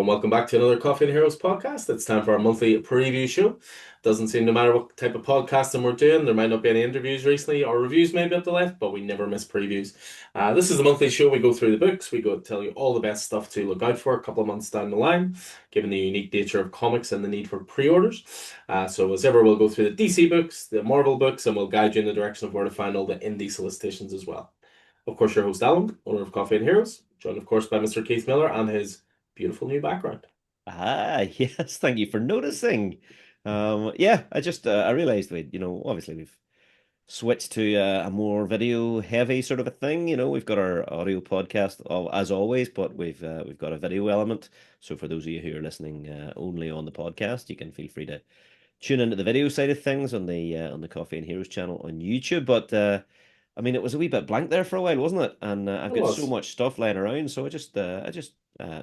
Hello and welcome back to another Coffee and Heroes podcast. It's time for our monthly preview show. Doesn't seem no matter what type of podcasting we're doing, there might not be any interviews recently or reviews maybe up the left, but we never miss previews. This is the monthly show. We go through the books. We go tell you all the best stuff to look out for a couple of months down the line, given the unique nature of comics and the need for pre-orders. So as ever, we'll go through the DC books, the Marvel books, and we'll guide you in the direction of where to find all the indie solicitations as well. Of course, your host Alan, owner of Coffee and Heroes, joined of course by Mr. Keith Miller and his beautiful new background. Yes, thank you for noticing. Yeah, I realized obviously we've switched to a more video heavy sort of a thing. We've got our audio podcast as always, but we've got a video element. So for those of you who are listening only on the podcast, you can feel free to tune into the video side of things on the Coffee and Heroes channel on YouTube. But I mean, it was a wee bit blank there for a while, wasn't it? And I've It got so was. much stuff lying around, so I just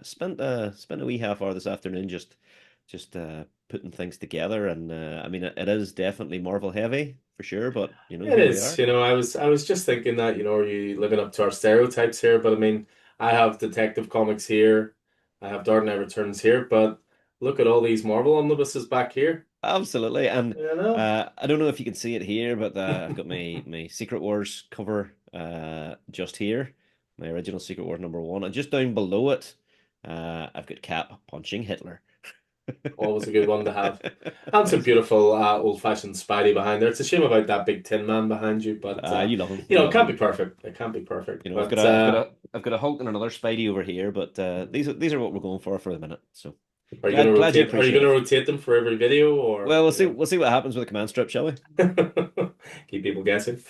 spent a wee half hour this afternoon just putting things together. And I mean, it is definitely Marvel heavy for sure, but It here we is. are. I was just thinking that, are you living up to our stereotypes here? But I mean, I have Detective Comics here. I have Dark Knight Returns here, but look at all these Marvel omnibuses back here. Absolutely. And You know? I don't know if you can see it here, but I've got my Secret Wars cover just here, my original Secret Wars #1, and just down below it, I've got Cap punching Hitler. Always a good one to have. And some beautiful old-fashioned Spidey behind there. It's a shame about that big Tin Man behind you, but You love him. You it love can't be him. perfect. It can't be perfect. I've got But a Hulk and another Spidey over here, but these are what we're going for the minute. So are you going to glad you rotate? Are you appreciate going to it. rotate them for every video, or Well, we'll see what happens with the command strip, shall we? keep people guessing?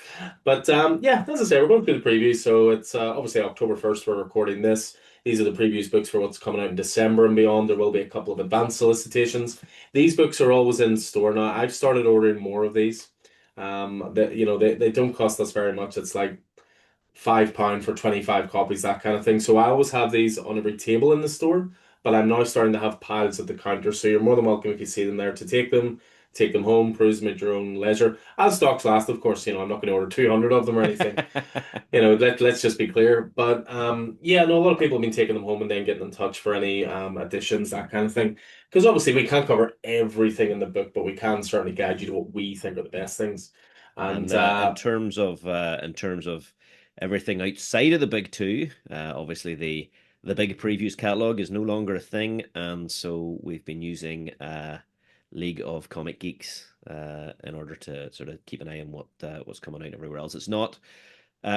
But yeah, as I say, we're going through the previews. So it's obviously October 1st. We're recording this. These are the previews books for what's coming out in December and beyond. There will be a couple of advanced solicitations. These books are always in store now. I've started ordering more of these. They don't cost us very much. It's like £5 for 25 copies, that kind of thing. So I always have these on every table in the store, but I'm now starting to have piles at the counter. So you're more than welcome if you see them there to take them home, peruse them at your own leisure. As stocks last, of course, I'm not going to order 200 of them or anything. Let's just be clear. But yeah, no, a lot of people have been taking them home and then getting in touch for any additions, that kind of thing. Because obviously we can't cover everything in the book, but we can certainly guide you to what we think are the best things. And And in terms of everything outside of the big two, obviously the big previews catalog is no longer a thing, and so we've been using League of Comic Geeks in order to sort of keep an eye on what's coming out everywhere else. It's not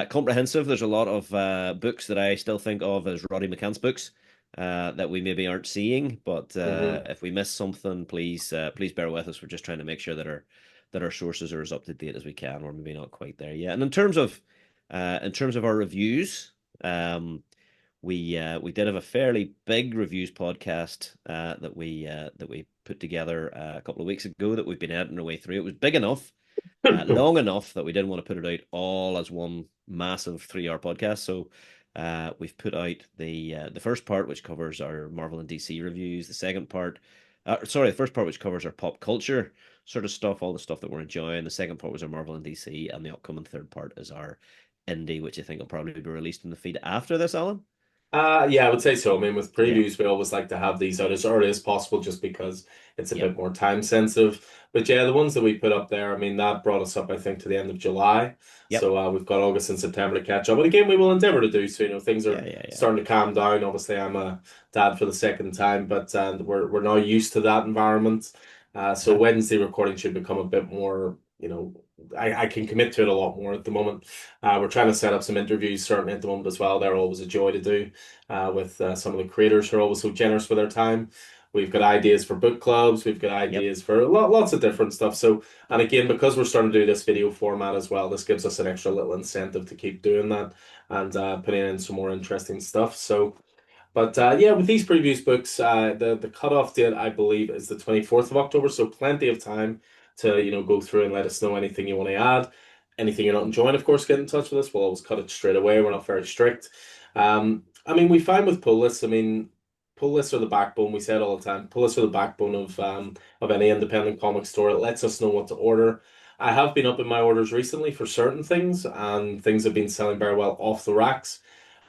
comprehensive. There's a lot of books that I still think of as Roddy McCann's books that we maybe aren't seeing. But mhm. if we miss something, please bear with us. We're just trying to make sure that our sources are as up to date as we can. We're maybe not quite there yet. And in terms of our reviews, we did have a fairly big reviews podcast that we put together a couple of weeks ago that we've been editing our way through. It was big enough, long enough that we didn't want to put it out all as one massive 3-hour podcast. So we've put out the first part, which covers our Marvel and DC reviews. The first part, which covers our pop culture sort of stuff, all the stuff that we're enjoying. The second part was our Marvel and DC, and the upcoming third part is our indie, which I think will probably be released in the feed after this, Alan. Yeah, I would say so. I mean, with Yeah. previews, we always like to have these out as early as possible just because it's a Yep. bit more time sensitive. But yeah, the ones that we put up there, I mean, that brought us up, I think, to the end of July. Yep. So we've got August and September to catch up. And again, we will endeavor to do so. Things Yeah. are Yeah. Yeah. starting to calm down. Obviously, I'm a dad for the second time, but we're now used to that environment. So Uh-huh. Wednesday recording should become a bit more, I can commit to it a lot more at the moment. We're trying to set up some interviews certainly at the moment as well. They're always a joy to do with some of the creators who are always so generous with their time. We've got ideas for book clubs. We've got Yep. ideas for lots of different stuff. So, and again, because we're starting to do this video format as well, this gives us an extra little incentive to keep doing that and putting in some more interesting stuff. So, but yeah, with these previews books, the cutoff date I believe is the 24th of October. So plenty of time to go through and let us know anything you want to add. Anything you're not enjoying, of course, get in touch with us. We'll always cut it straight away. We're not very strict. I mean, we find with pull lists, I mean, pull lists are the backbone. We say it all the time. Pull lists are the backbone of any independent comic store. It lets us know what to order. I have been up in my orders recently for certain things, and things have been selling very well off the racks.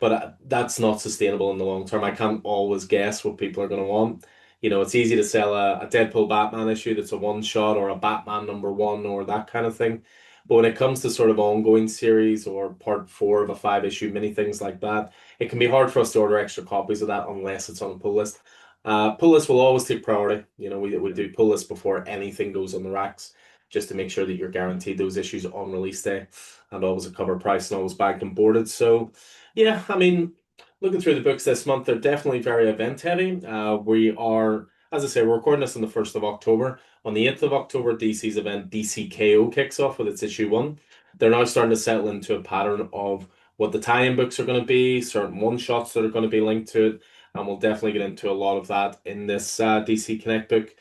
but that's not sustainable in the long term. I can't always guess what people are going to want. It's easy to sell a Deadpool Batman issue that's a one shot or a Batman #1 or that kind of thing. But when it comes to sort of ongoing series or part four of a five issue mini, things like that, it can be hard for us to order extra copies of that unless it's on a pull list. Pull list will always take priority. We do pull list before anything goes on the racks, just to make sure that you're guaranteed those issues on release day and always a cover price and always bagged and boarded. So, yeah, I mean, looking through the books this month, they're definitely very event heavy. We are, as I say, we're recording this on the 1st of October. On the 8th of October, DC's event DCKO kicks off with its issue one. They're now starting to settle into a pattern of what the tie-in books are going to be, certain one-shots that are going to be linked to it, and we'll definitely get into a lot of that in this DC Connect book.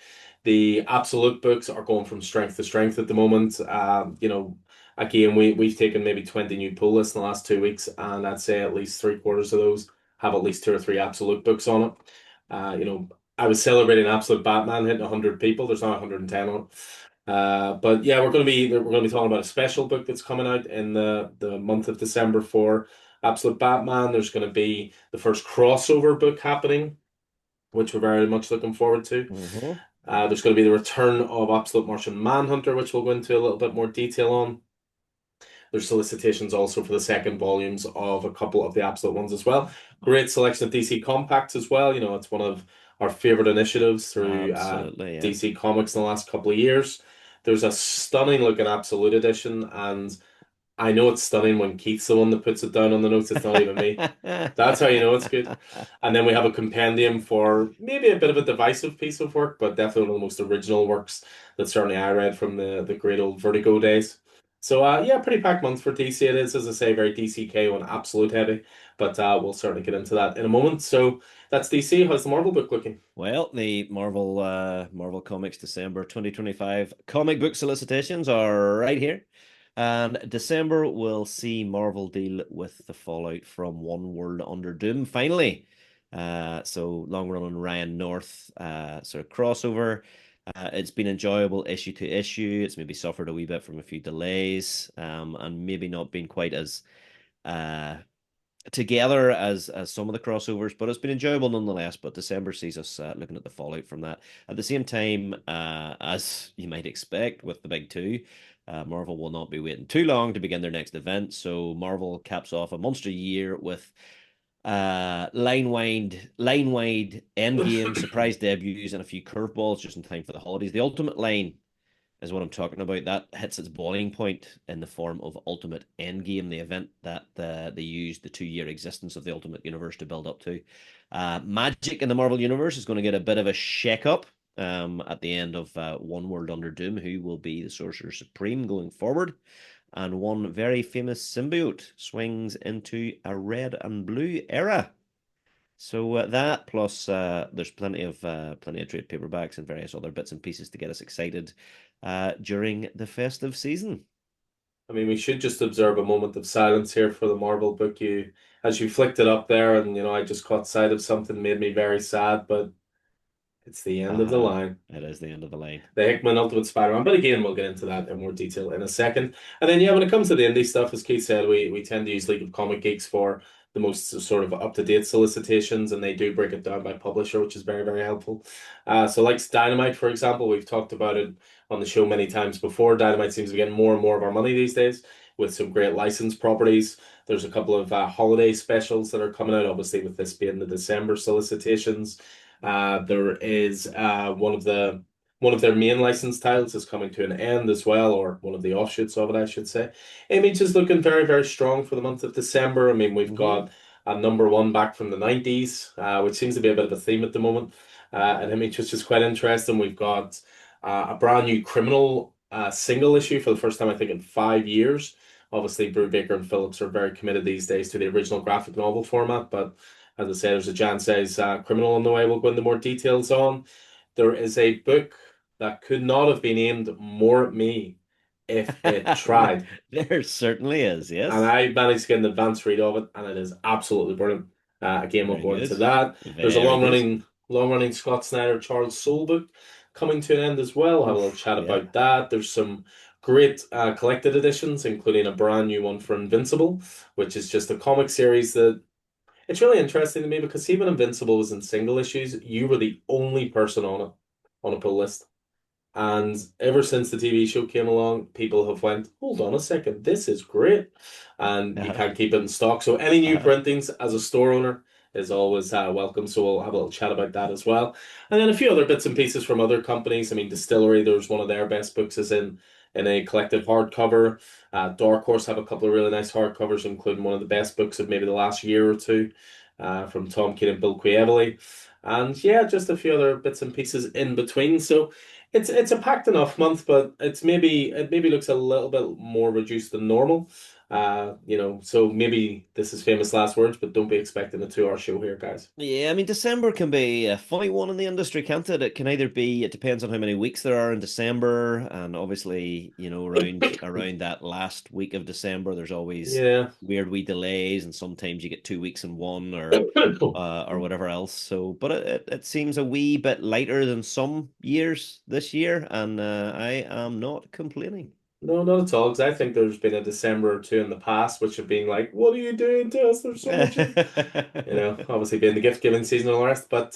The absolute books are going from strength to strength at the moment. Again, we've taken maybe 20 new pull lists in the last 2 weeks, and I'd say at least three-quarters of those have at least two or three absolute books on it. I was celebrating Absolute Batman hitting 100 people. There's now 110 on it. But yeah, we're going to be talking about a special book that's coming out in the month of December for Absolute Batman. There's going to be the first crossover book happening, which we're very much looking forward to. Mm-hmm. There's going to be the return of Absolute Martian Manhunter, which we'll go into a little bit more detail on. There's solicitations also for the second volumes of a couple of the Absolute ones as well. Great selection of DC Compacts as well. It's one of our favorite initiatives through Absolutely, yeah. DC Comics in the last couple of years. There's a stunning looking Absolute edition, and I know it's stunning when Keith's the one that puts it down on the notes. It's not even me. That's how you know it's good. And then we have a compendium for maybe a bit of a divisive piece of work, but definitely one of the most original works that certainly I read from the great old Vertigo days. So yeah, pretty packed month for DC it is, as I say, very DCK on absolute heavy, but we'll certainly get into that in a moment. So that's DC. How's the Marvel book looking? Well, the Marvel Comics December 2025 comic book solicitations are right here. And December will see Marvel deal with the fallout from One World Under Doom finally. So long run on Ryan North sort of crossover. It's been enjoyable issue to issue. It's maybe suffered a wee bit from a few delays, and maybe not been quite as uh, together as some of the crossovers, but it's been enjoyable nonetheless. But December sees us looking at the fallout from that. At the same time, as you might expect with the big two, Marvel will not be waiting too long to begin their next event. So Marvel caps off a monster year with line wide endgame surprise debuts and a few curveballs just in time for the holidays. The Ultimate line is what I'm talking about. That hits its boiling point in the form of Ultimate Endgame, the event that they used the 2 year existence of the Ultimate Universe to build up to. Magic in the Marvel Universe is going to get a bit of a shake-up at the end of One World Under Doom, who will be the Sorcerer Supreme going forward. And one very famous symbiote swings into a red and blue era. So that plus there's plenty of trade paperbacks and various other bits and pieces to get us excited during the festive season. I mean, we should just observe a moment of silence here for the Marvel book. As you flicked it up there, and I just caught sight of something made me very sad, but it's the end of the line. It is the end of the line. The Hickman Ultimate Spider-Man. But again, we'll get into that in more detail in a second. And then, yeah, when it comes to the indie stuff, as Keith said, we tend to use League of Comic Geeks for the most sort of up-to-date solicitations, and they do break it down by publisher, which is very, very helpful. So like Dynamite, for example, we've talked about it on the show many times before. Dynamite seems to be getting more and more of our money these days with some great licensed properties. There's a couple of holiday specials that are coming out, obviously, with this being the December solicitations. There is one of their main licensed titles is coming to an end as well, or one of the offshoots of it, I should say. Image is looking very, very strong for the month of December. I mean, we've got a #1 back from the 90s, which seems to be a bit of a theme at the moment. And Image, which is quite interesting. We've got a brand new Criminal single issue for the first time, I think, in 5 years. Obviously, Brubaker and Phillips are very committed these days to the original graphic novel format, but as I say, there's a Jan Says Criminal on the way. We'll go into more details on. There is a book that could not have been aimed more at me if it tried. There certainly is, yes. And I managed to get an advanced read of it, and it is absolutely brilliant. Again, we'll Very go good. into that. There's a Very good. long running Scott Snyder Charles Soule book coming to an end as well. We'll have a little chat Yeah. about that. There's some great collected editions, including a brand new one for Invincible, which is just a comic series that it's really interesting to me because see when Invincible was in single issues, you were the only person on it on a pull list. And ever since the TV show came along, people have went, hold on a second, this is great. And you Uh, can't keep it in stock. So any new uh, printings as a store owner is always welcome. So we'll have a little chat about that as well. And then a few other bits and pieces from other companies. I mean, Distillery, there's one of their best books is in a collective hardcover. Dark Horse have a couple of really nice hardcovers, including one of the best books of maybe the last year or two from Tom Keane and Bill Quaevely. And yeah, just a few other bits and pieces in between. So it's a packed enough month, but it maybe looks a little bit more reduced than normal. So maybe this is famous last words, but don't be expecting a 2 hour show here, guys. Yeah, I mean, December can be a funny one in the industry, can't it? It can either be, it depends on how many weeks there are in December, and obviously, around that last week of December, there's always Yeah. weird wee delays, and sometimes you get 2 weeks in one, or whatever else. So, but it seems a wee bit lighter than some years this year, and I am not complaining. No, not at all, because I think there's been a December or two in the past which have been like, what are you doing to us? There's so much in obviously being the gift giving season and all the rest. But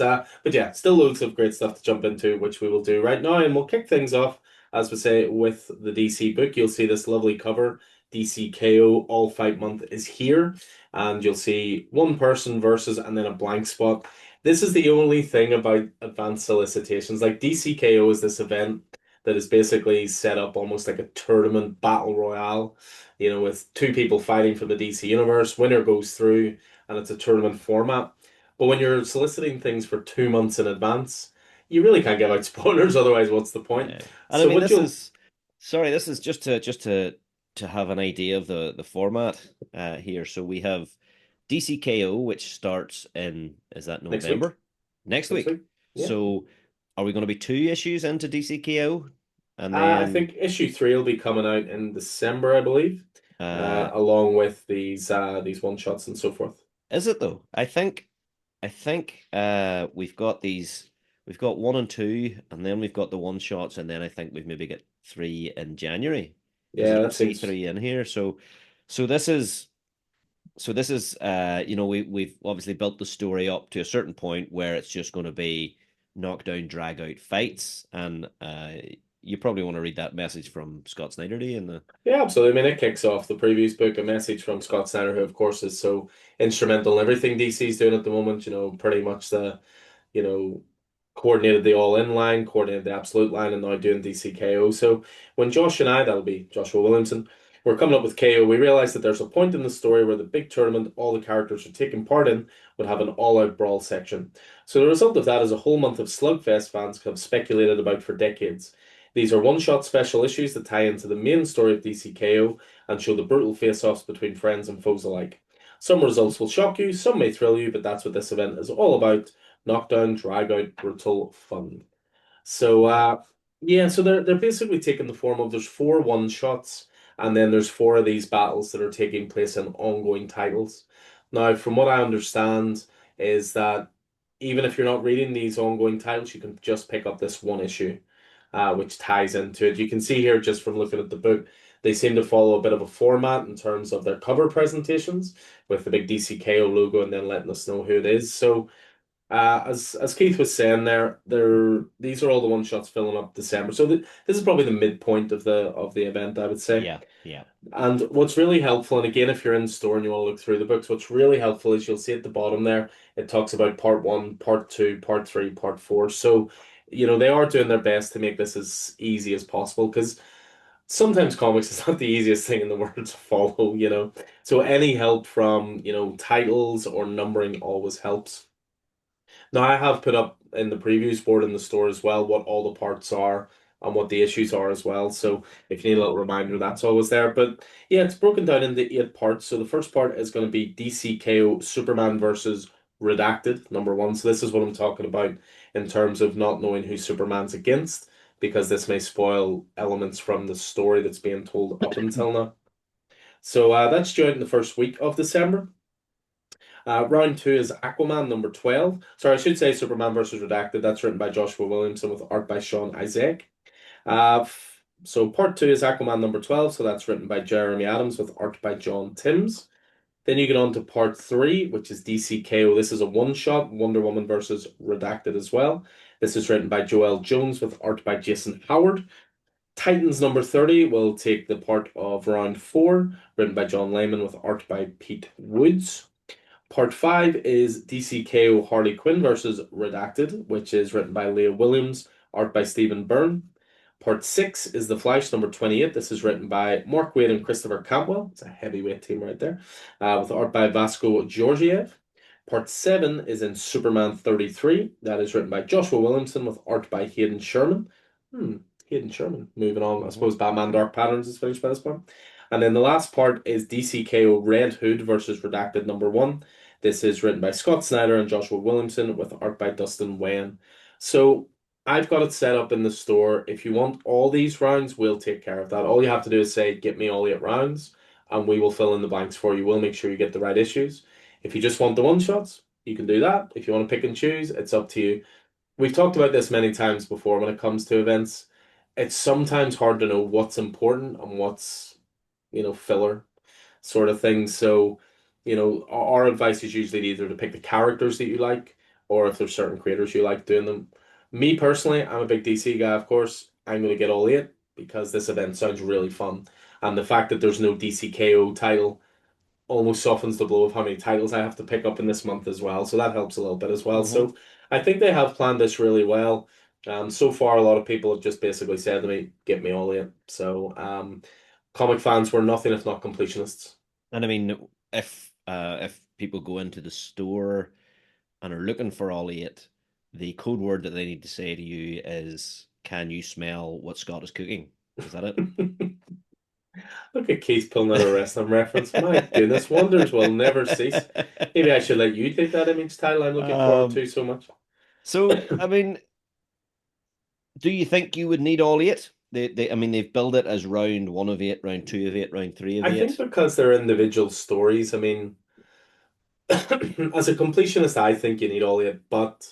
yeah, still loads of great stuff to jump into, which we will do right now. And we'll kick things off, as we say, with the DC book. You'll see this lovely cover. DC KO All Fight Month is here, and you'll see one person versus and then a blank spot. This is the only thing about advanced solicitations. Like DC KO is this event that is basically set up almost like a tournament battle royale, with two people fighting for the DC universe. Winner goes through, and it's a tournament format. But when you're soliciting things for 2 months in advance, you really can't give out spoilers. Otherwise, what's the point? Yeah. And I So mean, what you'll this is just to have an idea of the format here. So we have DCKO, which starts in, is that next week, November? Next next week. week, yeah. So are we going to be 2 issues into DCKO? And I then think issue three will be coming out in December, I believe, uh along with these one shots and so forth. is it though? I think we've got one and two, and then we've got the one shots, and then I think we've maybe got three in January because I Yeah, don't that see seems. three in here. So this is we've obviously built the story up to a certain point where it's just going to be knockdown, drag out fights, and you probably want to read that message from Scott Snyder in the Yeah, absolutely. I mean, it kicks off the previous book, a message from Scott Snyder, who, of course, is so instrumental in everything DC's doing at the moment. Pretty much you know, coordinated the All In line, coordinated the Absolute line, and now doing DCKO. So when Josh and I, that'll be Joshua Williamson, we're coming up with KO, we realized that there's a point in the story where the big tournament all the characters are taking part in would have an all-out brawl section. So the result of that is a whole month of Slugfest fans have speculated about for decades. These are one-shot special issues that tie into the main story of DCKO and show the brutal face-offs between friends and foes alike. Some results will shock you, some may thrill you, but that's what this event is all about. Knockdown, drag out, brutal fun. So yeah, so they're basically taking the form of there's four one shots, and then there's four of these battles that are taking place in ongoing titles. Now, from what I understand, is that even if you're not reading these ongoing titles, you can just pick up this one issue, which ties into it. You can see here just from looking at the book, they seem to follow a bit of a format in terms of their cover presentations with the big DCKO logo and then letting us know who it is. So as Keith was saying these are all the one shots filling up December. So this is probably the midpoint of the event, I would say. yeah, yeah. And what's really helpful, and again, if you're in store and you want to look through the books, what's really helpful is you'll see at the bottom there, it talks about part one, part two, part three, part four. So, they are doing their best to make this as easy as possible because sometimes comics is not the easiest thing in the world to follow. So any help from, titles or numbering always helps. Now, I have put up in the previews board in the store as well what all the parts are and what the issues are as well. So if you need a little reminder, that's always there. But yeah, it's broken down into 8 parts. So the first part is going to be DCKO Superman versus Redacted, #1. So this is what I'm talking about in terms of not knowing who Superman's against, because this may spoil elements from the story that's being told up until now. So that's due out in the first week of December. Round two is Aquaman #12. Sorry, I should say Superman versus Redacted. That's written by Joshua Williamson with art by Sean Isaac. So part two is Aquaman #12. So that's written by Jeremy Adams with art by John Timms. Then you get on to part three, which is DCKO. This is a one shot, Wonder Woman versus Redacted as well. This is written by Joelle Jones with art by Jason Howard. Titans number 30 will take the part of round four, written by John Layman with art by Pete Woods. Part five is DCKO Harley Quinn versus Redacted, which is written by Leah Williams, art by Stephen Byrne. Part six is The Flash number 28. This is written by Mark Waid and Christopher Cantwell. It's a heavyweight team right there, with art by Vasco Georgiev. Part seven is in Superman 33. That is written by Joshua Williamson with art by Hayden Sherman. Hayden Sherman. Moving on, I suppose Batman Dark Patterns is finished by this point. And then the last part is DCKO Red Hood versus Redacted number one. This is written by Scott Snyder and Joshua Williamson with art by Dustin Wayne. So I've got it set up in the store. If you want all these rounds, we'll take care of that. All you have to do is say, get me all 8 rounds, and we will fill in the blanks for you. We'll make sure you get the right issues. If you just want the one shots, you can do that. If you want to pick and choose, it's up to you. We've talked about this many times before when it comes to events. It's sometimes hard to know what's important and what's, filler sort of thing. So, our advice is usually either to pick the characters that you like, or if there's certain creators you like doing them. Me personally, I'm a big DC guy, of course. I'm going to get all 8 because this event sounds really fun. And the fact that there's no DCKO title almost softens the blow of how many titles I have to pick up in this month as well. So that helps a little bit as well. Mm-hmm. So I think they have planned this really well. So far, a lot of people have just basically said to me, "Get me all in." So, comic fans were nothing if not completionists. And I mean, if people go into the store and are looking for all 8, the code word that they need to say to you is, "Can you smell what Scott is cooking?" Is that it? Look at Keith pulling out a wrestling reference. My goodness, wonders will never cease. Maybe I should let you take that image title I'm looking forward Um, to so much. so I mean, do you think you would need all 8? I mean, they've billed it as round 1 of 8, round 2 of 8, round 3 of I think 8. because they're individual stories, I mean, as a completionist, I think you need all 8, but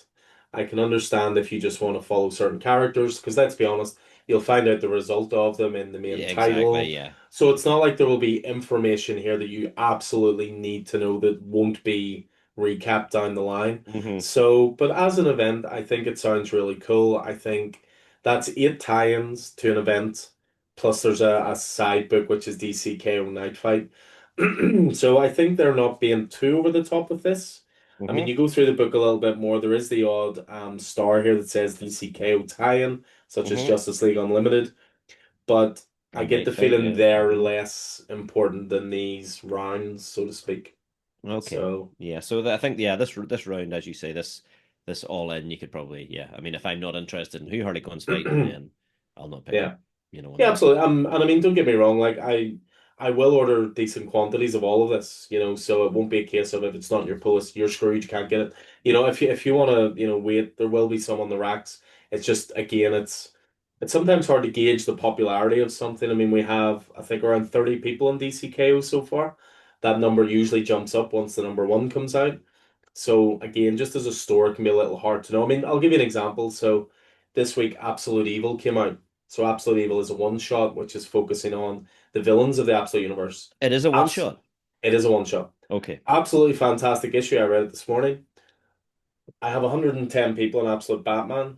I can understand if you just want to follow certain characters, because let's be honest, you'll find out the result of them in the main Yeah, exactly. title. Yeah. So it's not like there will be information here that you absolutely need to know that won't be recapped down the line. Hmm. So, but as an event, I think it sounds really cool. I think that's 8 tie-ins to an event, plus there's a side book, which is DCKO Night Fight. So I think they're not being too over the top with this. I mean, Hmm. you go through the book a little bit more. There is the odd star here that says DCKO tie-in, such as Hmm. Justice League Unlimited, but I Or get night the fight. feeling Yeah. they're Hmm. less important than these rounds, so to speak. Okay. So Yeah. So I think, yeah, this round, as you say, this all in, you could probably, yeah. I mean, if I'm not interested in who Harley Quinn's fighting, then I'll not pick yeah. up, one Yeah, of these. absolutely. And I mean, don't get me wrong. Like I will order decent quantities of all of this. So it won't be a case of if it's not in your pull list, you're screwed. You can't get it. If you want to, wait, there will be some on the racks. It's just again, it's sometimes hard to gauge the popularity of something. I mean, we have I think around 30 people in DCKO so far. That number usually jumps up once the number one comes out. So again, just as a store, it can be a little hard to know. I mean, I'll give you an example. So this week, Absolute Evil came out. So Absolute Evil is a one shot, which is focusing on the villains of the Absolute Universe. It is a one Abs shot. it is a one shot. Okay. Absolutely fantastic issue. I read it this morning. I have 110 people in Absolute Batman,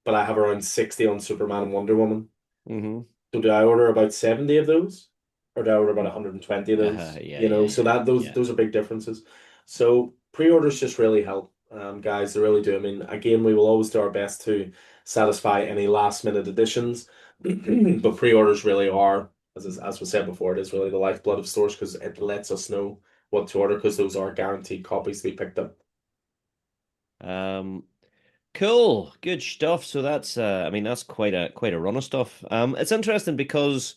but I have around 60 on Superman and Wonder Woman. Hmm. So do I order about 70 of those? Or do I order about 120 of those? Yeah. Yeah. So Yeah. that those Yeah. those are big differences. So pre-orders just really help, guys. They really do. I mean, again, we will always do our best to satisfy any last minute additions, but pre-orders really are, as was said before, it is really the lifeblood of stores because it lets us know what to order because those are guaranteed copies to be picked up. Um, cool. Good stuff. So that's, I mean, that's quite a run of stuff. It's interesting because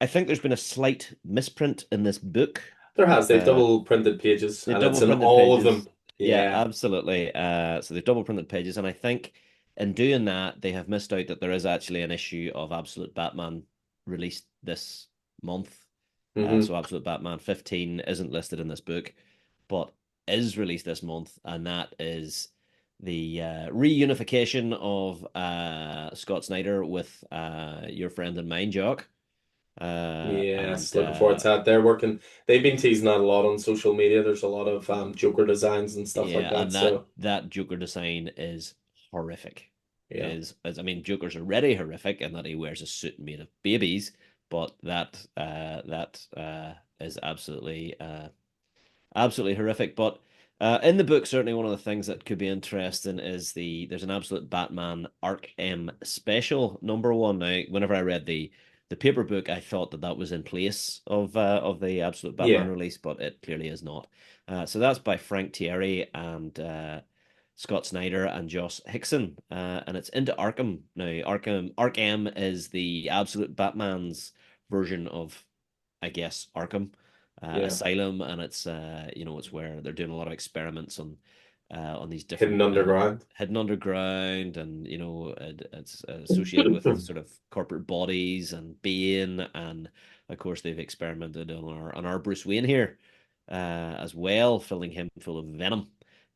I think there's been a slight misprint in this book. They've Uh, double printed pages, they've and it's double in printed all of pages. them. Yeah, Yeah. absolutely. So they've double printed pages, and I think in doing that, they have missed out that there is actually an issue of Absolute Batman released this month. Hmm. So Absolute Batman 15 isn't listed in this book, but is released this month, and that is the reunification of Scott Snyder with your friend and mine, Jock. And Yes, looking forward to that. They're working. They've been teasing that a lot on social media. There's a lot of Joker designs and stuff like yeah, that. and that So that Joker design is horrific. yeah, I mean, Joker's already horrific in that he wears a suit made of babies, but that is absolutely horrific. But in the book, certainly one of the things that could be interesting is there's an Absolute Batman Arkham special #1. Now, whenever I read the paper book, I thought that was in place of the Absolute Batman yeah, release, but it clearly is not. So that's by Frank Thierry and Scott Snyder and Joss Hickson, and it's into Arkham now. Arkham is the Absolute Batman's version of, I guess, Arkham yeah. Asylum, and it's where they're doing a lot of experiments on these Hidden different underground. hidden underground, and it's associated with sort of corporate bodies and Bane, and of course they've experimented on our Bruce Wayne here as well, filling him full of venom.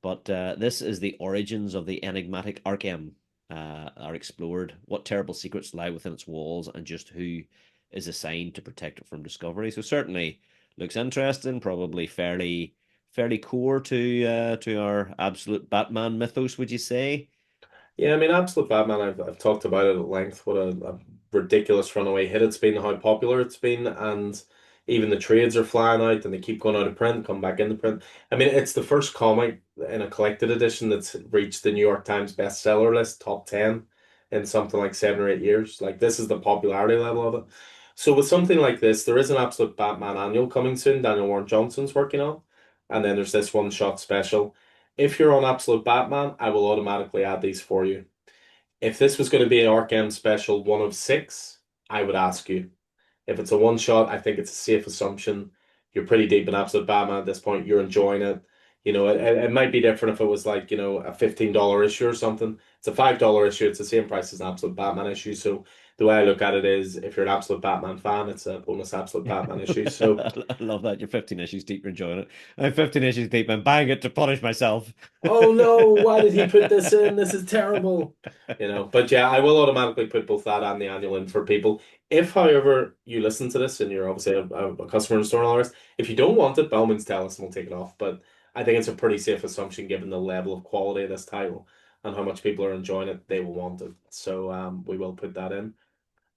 But this is the origins of the enigmatic Arkham are explored. What terrible secrets lie within its walls, and just who is assigned to protect it from discovery. So certainly looks interesting. Probably fairly core to our absolute Batman mythos. Would you say? Yeah, I mean, Absolute Batman, I've talked about it at length. What a ridiculous runaway hit it's been, how popular it's been, and even the trades are flying out and they keep going out of print, come back into print. I mean, it's the first comic in a collected edition that's reached the New York Times bestseller list, top 10, in something like 7 or 8 years. Like, this is the popularity level of it. So, with something like this, there is an Absolute Batman annual coming soon, Daniel Warren Johnson's working on, and then there's this one-shot special. If you're on Absolute Batman, I will automatically add these for you. If this was going to be an Arkham special 1 of 6, I would ask you. If it's a one shot, I think it's a safe assumption. You're pretty deep in Absolute Batman at this point. You're enjoying it. It might be different if it was like, a $15 issue or something. It's a $5 issue. It's the same price as an Absolute Batman issue. So the way I look at it is if you're an Absolute Batman fan, it's a bonus Absolute Batman issue. So I love that. You're 15 issues deep, you're enjoying it. I'm 15 issues deep and buying it to punish myself. oh no, why did he put this in? This is terrible. But yeah, I will automatically put both that and the annual in for people. If, however, you listen to this and you're obviously a customer in store and all the rest, if you don't want it, by all means tell us and we'll take it off. But I think it's a pretty safe assumption given the level of quality of this title and how much people are enjoying it, they will want it. So we will put that in.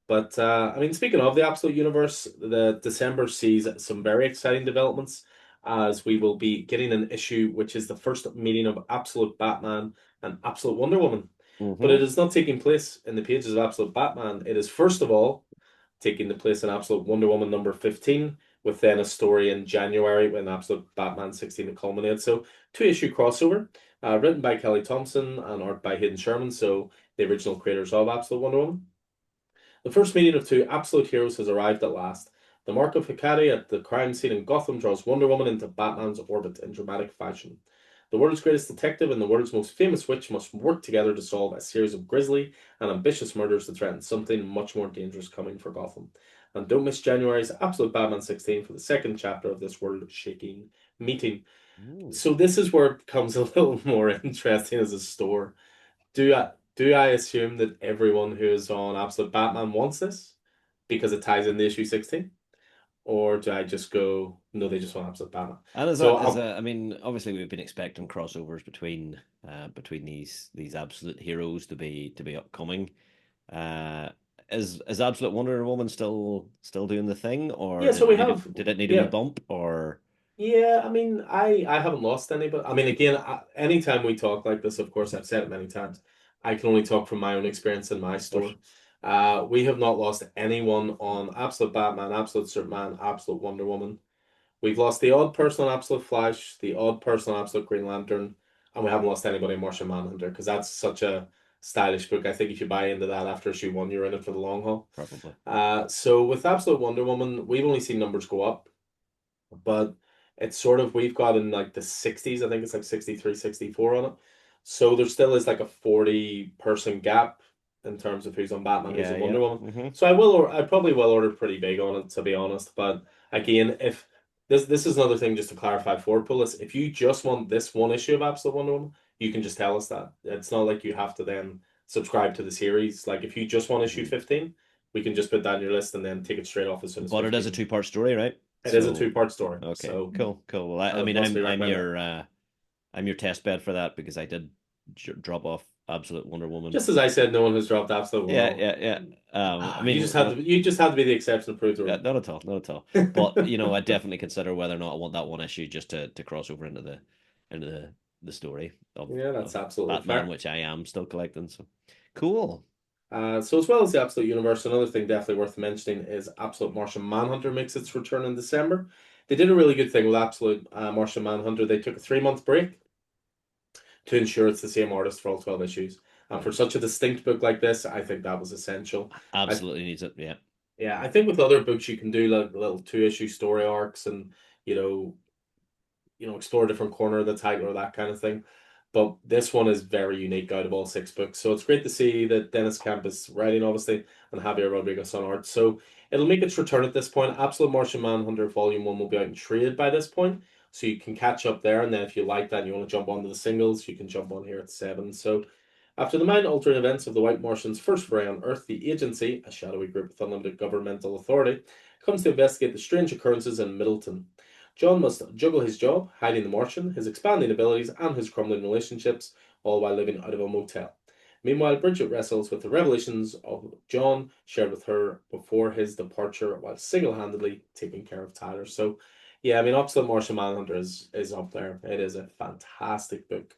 But I mean, speaking of the Absolute Universe, the December sees some very exciting developments as we will be getting an issue which is the first meeting of Absolute Batman and Absolute Wonder Woman. But it Hmm. is not taking place in the pages of Absolute Batman. It is first of all taking the place in Absolute Wonder Woman #15, with then a story in January when Absolute Batman 16 culminates. So 2 issue crossover, written by Kelly Thompson and art by Hayden Sherman, so the original creators of Absolute Wonder Woman. The first meeting of two absolute heroes has arrived at last. The Mark of Hecate at the crime scene in Gotham draws Wonder Woman into Batman's orbit in dramatic fashion. The world's greatest detective and the world's most famous witch must work together to solve a series of grisly and ambitious murders that threaten something much more dangerous coming for Gotham. And don't miss January's Absolute Batman 16 for the second chapter of this world-shaking meeting. Ooh. So this is where it becomes a little more interesting as a store. Do I assume that everyone who is on Absolute Batman wants this because it ties in the issue 16? Or do I just go, no, they just want Absolute Batman? And is So that is I'll, that? I mean, obviously we've been expecting crossovers between these absolute heroes to be upcoming. Uh, is Absolute Wonder Woman still doing the thing, or yeah, so we have, did it need a wee yeah, bump, or yeah, I mean, I haven't lost any, but I mean, again, anytime we talk like this, of course, I've said it many times, I can only talk from my own experience in my of course? store. We have not lost anyone on Absolute Batman, Absolute Superman, Absolute Wonder Woman. We've lost the odd person on Absolute Flash, the odd person on Absolute Green Lantern, and we haven't lost anybody on Martian Manhunter because that's such a stylish book. I think if you buy into that after issue 1, you're in it for the long haul. Probably. So with Absolute Wonder Woman, we've only seen numbers go up, but it's sort of we've got in like the 60s. I think it's like 63, 64 on it. So there still is like a 40-person gap in terms of who's on Batman, who's Yeah, on yeah. Wonder Woman. Hmm. So I probably will order pretty big on it to be honest. But again, if this is another thing just to clarify for Pulis, if you just want this one issue of Absolute Wonder Woman, you can just tell us that. It's not like you have to then subscribe to the series. Like if you just want issue Hmm. 15, we can just put that on your list and then take it straight off as soon as But it is a 15. two-part story, right? It is a So two-part story, okay, so cool. Well, I I would mean, mostly I'm recommend it. I'm your test bed for that because I did drop off Absolute Wonder Woman. Just as I said, no one has dropped Absolute Wonder Yeah, Woman. yeah, yeah. I You mean, just had to be the exception to prove the rule. not at all, not at all. But I definitely consider whether or not I want that one issue just to cross over into the story Yeah, of that's absolutely Batman, fair. which I am still collecting. So cool. So as well as the Absolute Universe, another thing definitely worth mentioning is Absolute Martian Manhunter makes its return in December. They did a really good thing with Absolute Martian Manhunter. They took a 3-month break to ensure it's the same artist for all 12 issues. And for such a distinct book like this, I think that was essential. I Absolutely needs it. Yeah. Yeah, I think with other books you can do like little 2-issue story arcs and you know explore a different corner of the title or that kind of thing. But this one is very unique out of all 6 books. So it's great to see that Dennis Camp is writing, obviously, and Javier Rodriguez on art. So it'll make its return at this point. Absolute Martian Manhunter Volume 1 will be out in trade by this point. So you can catch up there. And then if you like that and you want to jump onto the singles, you can jump on here at 7. So after the mind-altering events of the White Martians' first foray on Earth, the Agency, a shadowy group with unlimited governmental authority, comes to investigate the strange occurrences in Middleton. John must juggle his job, hiding the Martian, his expanding abilities, and his crumbling relationships, all while living out of a motel. Meanwhile, Bridget wrestles with the revelations of John shared with her before his departure while single handedly taking care of Tyler. So, yeah, I mean, Absolute Martian Manhunter is up there. It is a fantastic book.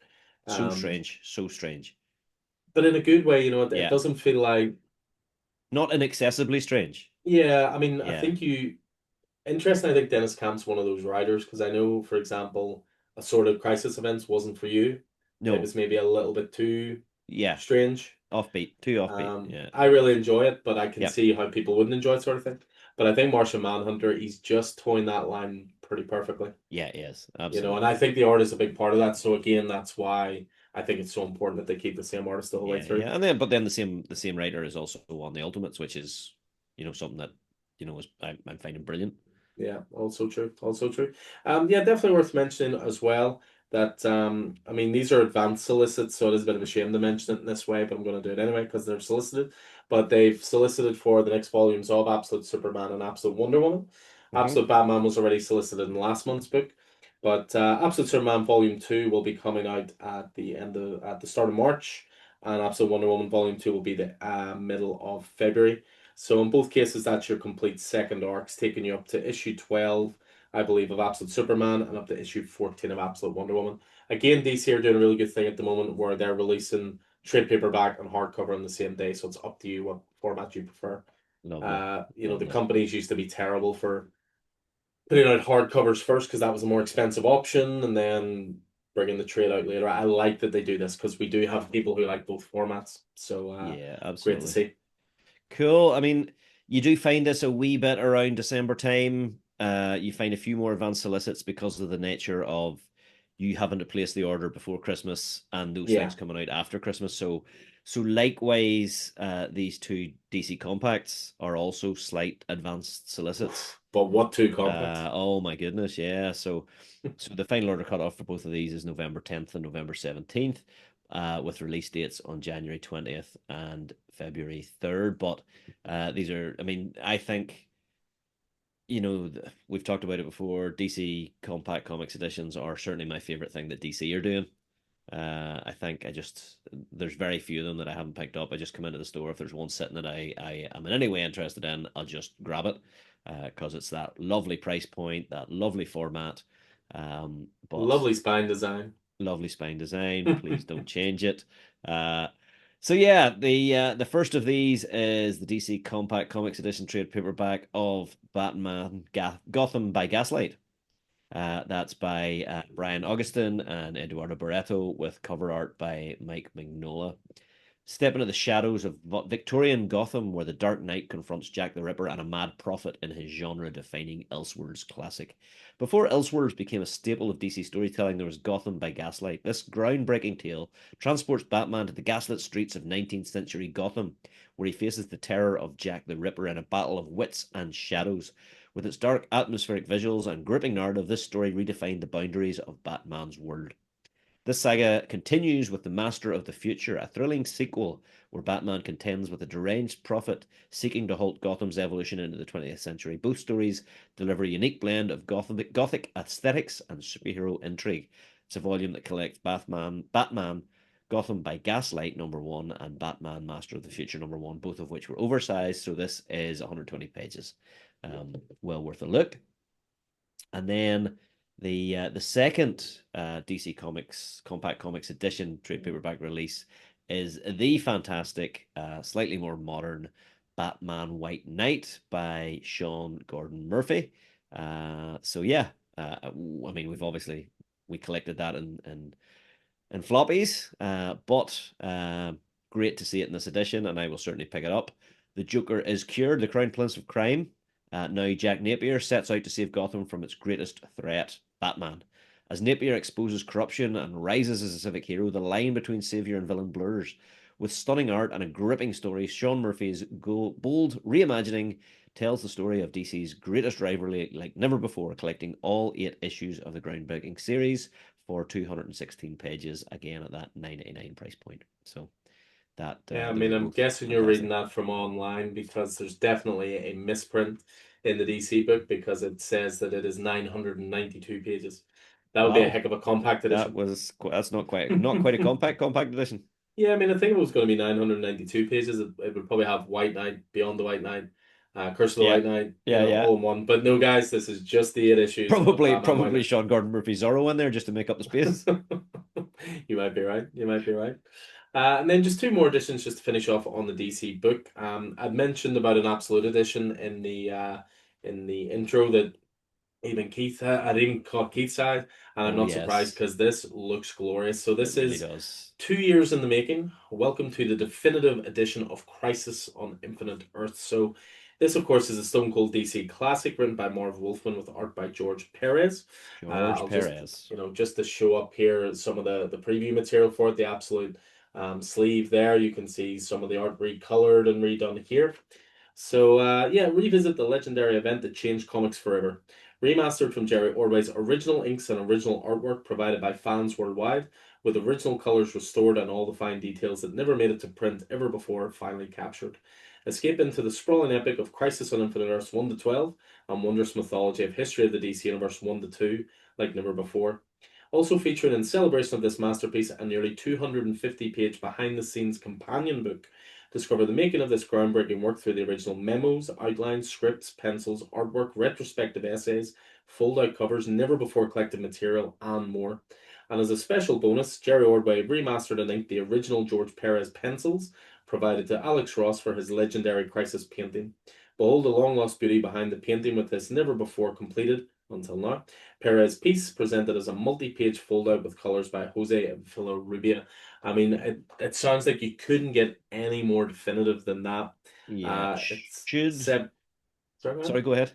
So Um, strange. So strange. but in a good way, it Yeah. doesn't feel like, Not inaccessibly strange. yeah, I mean, I Yeah. think interesting, I think Dennis Camp's one of those writers because I know, for example, Assorted Crisis Events wasn't for you. It No. was maybe a little bit too Yeah. strange. Offbeat. Too offbeat. Yeah. I really enjoy it, but I can Yeah. see how people wouldn't enjoy it, sort of thing. But I think Martian Manhunter, he's just towing that line pretty perfectly. Yeah, yes. And I Absolutely. think the art is a big part of that. So again, that's why I think it's so important that they keep the same artist the whole way Yeah, through. yeah. And then but then the same writer is also on the Ultimates, which is, something that, I'm finding brilliant. Yeah, also true. Also true. Yeah, definitely worth mentioning as well that I mean these are advanced solicits, so it is a bit of a shame to mention it in this way, but I'm going to do it anyway because they're solicited. But they've solicited for the next volumes of Absolute Superman and Absolute Wonder Woman. Hmm. Absolute Batman was already solicited in last month's book, but Absolute Superman Volume 2 will be coming out at the start of March, and Absolute Wonder Woman Volume 2 will be the middle of February. So in both cases, that's your complete second arcs, taking you up to issue 12, I believe, of Absolute Superman and up to issue 14 of Absolute Wonder Woman. Again, DC are doing a really good thing at the moment where they're releasing trade paperback and hardcover on the same day. So it's up to you what format you prefer. Lovely. The Lovely. companies used to be terrible for putting out hardcovers first because that was a more expensive option and then bringing the trade out later. I like that they do this because we do have people who like both formats. So Yeah, great to absolutely. see. Cool. I mean, you do find this a wee bit around December time. You find a few more advanced solicits because of the nature of you having to place the order before Christmas and those Yeah. things coming out after Christmas. So likewise, these two DC compacts are also slight advanced solicits. But what two compacts? Oh my goodness, yeah. So the final order cutoff for both of these is November 10th and November 17th, with release dates on January 20th and February 3rd. But these are, I mean, I think, we've talked about it before. DC Compact Comics editions are certainly my favorite thing that DC are doing. I think there's very few of them that I haven't picked up. I just come into the store. If there's one sitting that I am in any way interested in, I'll just grab it because it's that lovely price point, that lovely format, but Lovely spine design. lovely spine design. Please don't change it. Uh, so yeah, the first of these is the DC Compact Comics Edition trade paperback of Batman Gotham by Gaslight. That's by Brian Augustin and Eduardo Barreto with cover art by Mike Mignola. Step into the shadows of Victorian Gotham, where the Dark Knight confronts Jack the Ripper and a mad prophet in his genre-defining Elseworlds classic. Before Elseworlds became a staple of DC storytelling, there was Gotham by Gaslight. This groundbreaking tale transports Batman to the gaslit streets of 19th century Gotham, where he faces the terror of Jack the Ripper in a battle of wits and shadows. With its dark atmospheric visuals and gripping narrative, this story redefined the boundaries of Batman's world. This saga continues with The Master of the Future, a thrilling sequel where Batman contends with a deranged prophet seeking to halt Gotham's evolution into the 20th century. Both stories deliver a unique blend of gothic aesthetics and superhero intrigue. It's a volume that collects Batman Gotham by Gaslight #1 and Batman Master of the Future #1, both of which were oversized. So this is 120 pages. Well worth a look. And then the second DC Comics Compact Comics Edition trade paperback release is the fantastic, slightly more modern Batman White Knight by Sean Gordon Murphy. So yeah, I mean we collected that in floppies, but great to see it in this edition, and I will certainly pick it up. The Joker is cured, the Crown Prince of Crime. Now Jack Napier sets out to save Gotham from its greatest threat, Batman. As Napier exposes corruption and rises as a civic hero, the line between savior and villain blurs. With stunning art and a gripping story, Sean Murphy's bold reimagining tells the story of DC's greatest rivalry like never before, collecting all 8 issues of the groundbreaking series for 216 pages, again at that $9.99 price point. So that Yeah, I those mean, are I'm both guessing you're reading fantastic. that from online because there's definitely a misprint in the DC book because it says that it is 992 pages. That would be a Oh, heck of a compact edition. that's not quite a compact edition. Yeah, I mean, I think if it was going to be 992 pages, it would probably have White Knight, Beyond the White Knight, Curse of the Yeah, White Knight, yeah, yeah. all in one. But no, guys, this is just the 8 issues of Probably Batman White probably Knight. Sean Gordon Murphy Zorro in there just to make up the space. You might be right. You might be right. And then just two more editions just to finish off on the DC book. I'd mentioned about an absolute edition in the intro that even Keith had even caught Keith's eye, and I'm Oh not surprised yes, because this looks glorious. So it this really is does. 2 years in the making. Welcome to the definitive edition of Crisis on Infinite Earth. So this, of course, is a Stone Cold DC classic written by Marv Wolfman with art by George Perez. George I'll just, Perez. just to show up here some of the preview material for it, the absolute sleeve there. You can see some of the art recolored and redone here. So yeah, revisit the legendary event that changed comics forever. Remastered from Jerry Ordway's original inks and original artwork provided by fans worldwide, with original colors restored and all the fine details that never made it to print ever before finally captured. Escape into the sprawling epic of Crisis on Infinite Earths 1 to 12 and wondrous mythology of history of the DC Universe 1 to 2 like never before. Also featuring in celebration of this masterpiece a nearly 250-page behind-the-scenes companion book. Discover the making of this groundbreaking work through the original memos, outlines, scripts, pencils, artwork, retrospective essays, fold-out covers, never-before collected material, and more. And as a special bonus, Jerry Ordway remastered and inked the original George Perez pencils provided to Alex Ross for his legendary Crisis painting. Behold the long-lost beauty behind the painting with this never-before completed, until now, Perez piece presented as a multi-page fold-out with colors by Jose Villarrubia. I mean, it sounds like you couldn't get any more definitive than that. Yeah, It's should seven. Sorry, man. sorry, go ahead.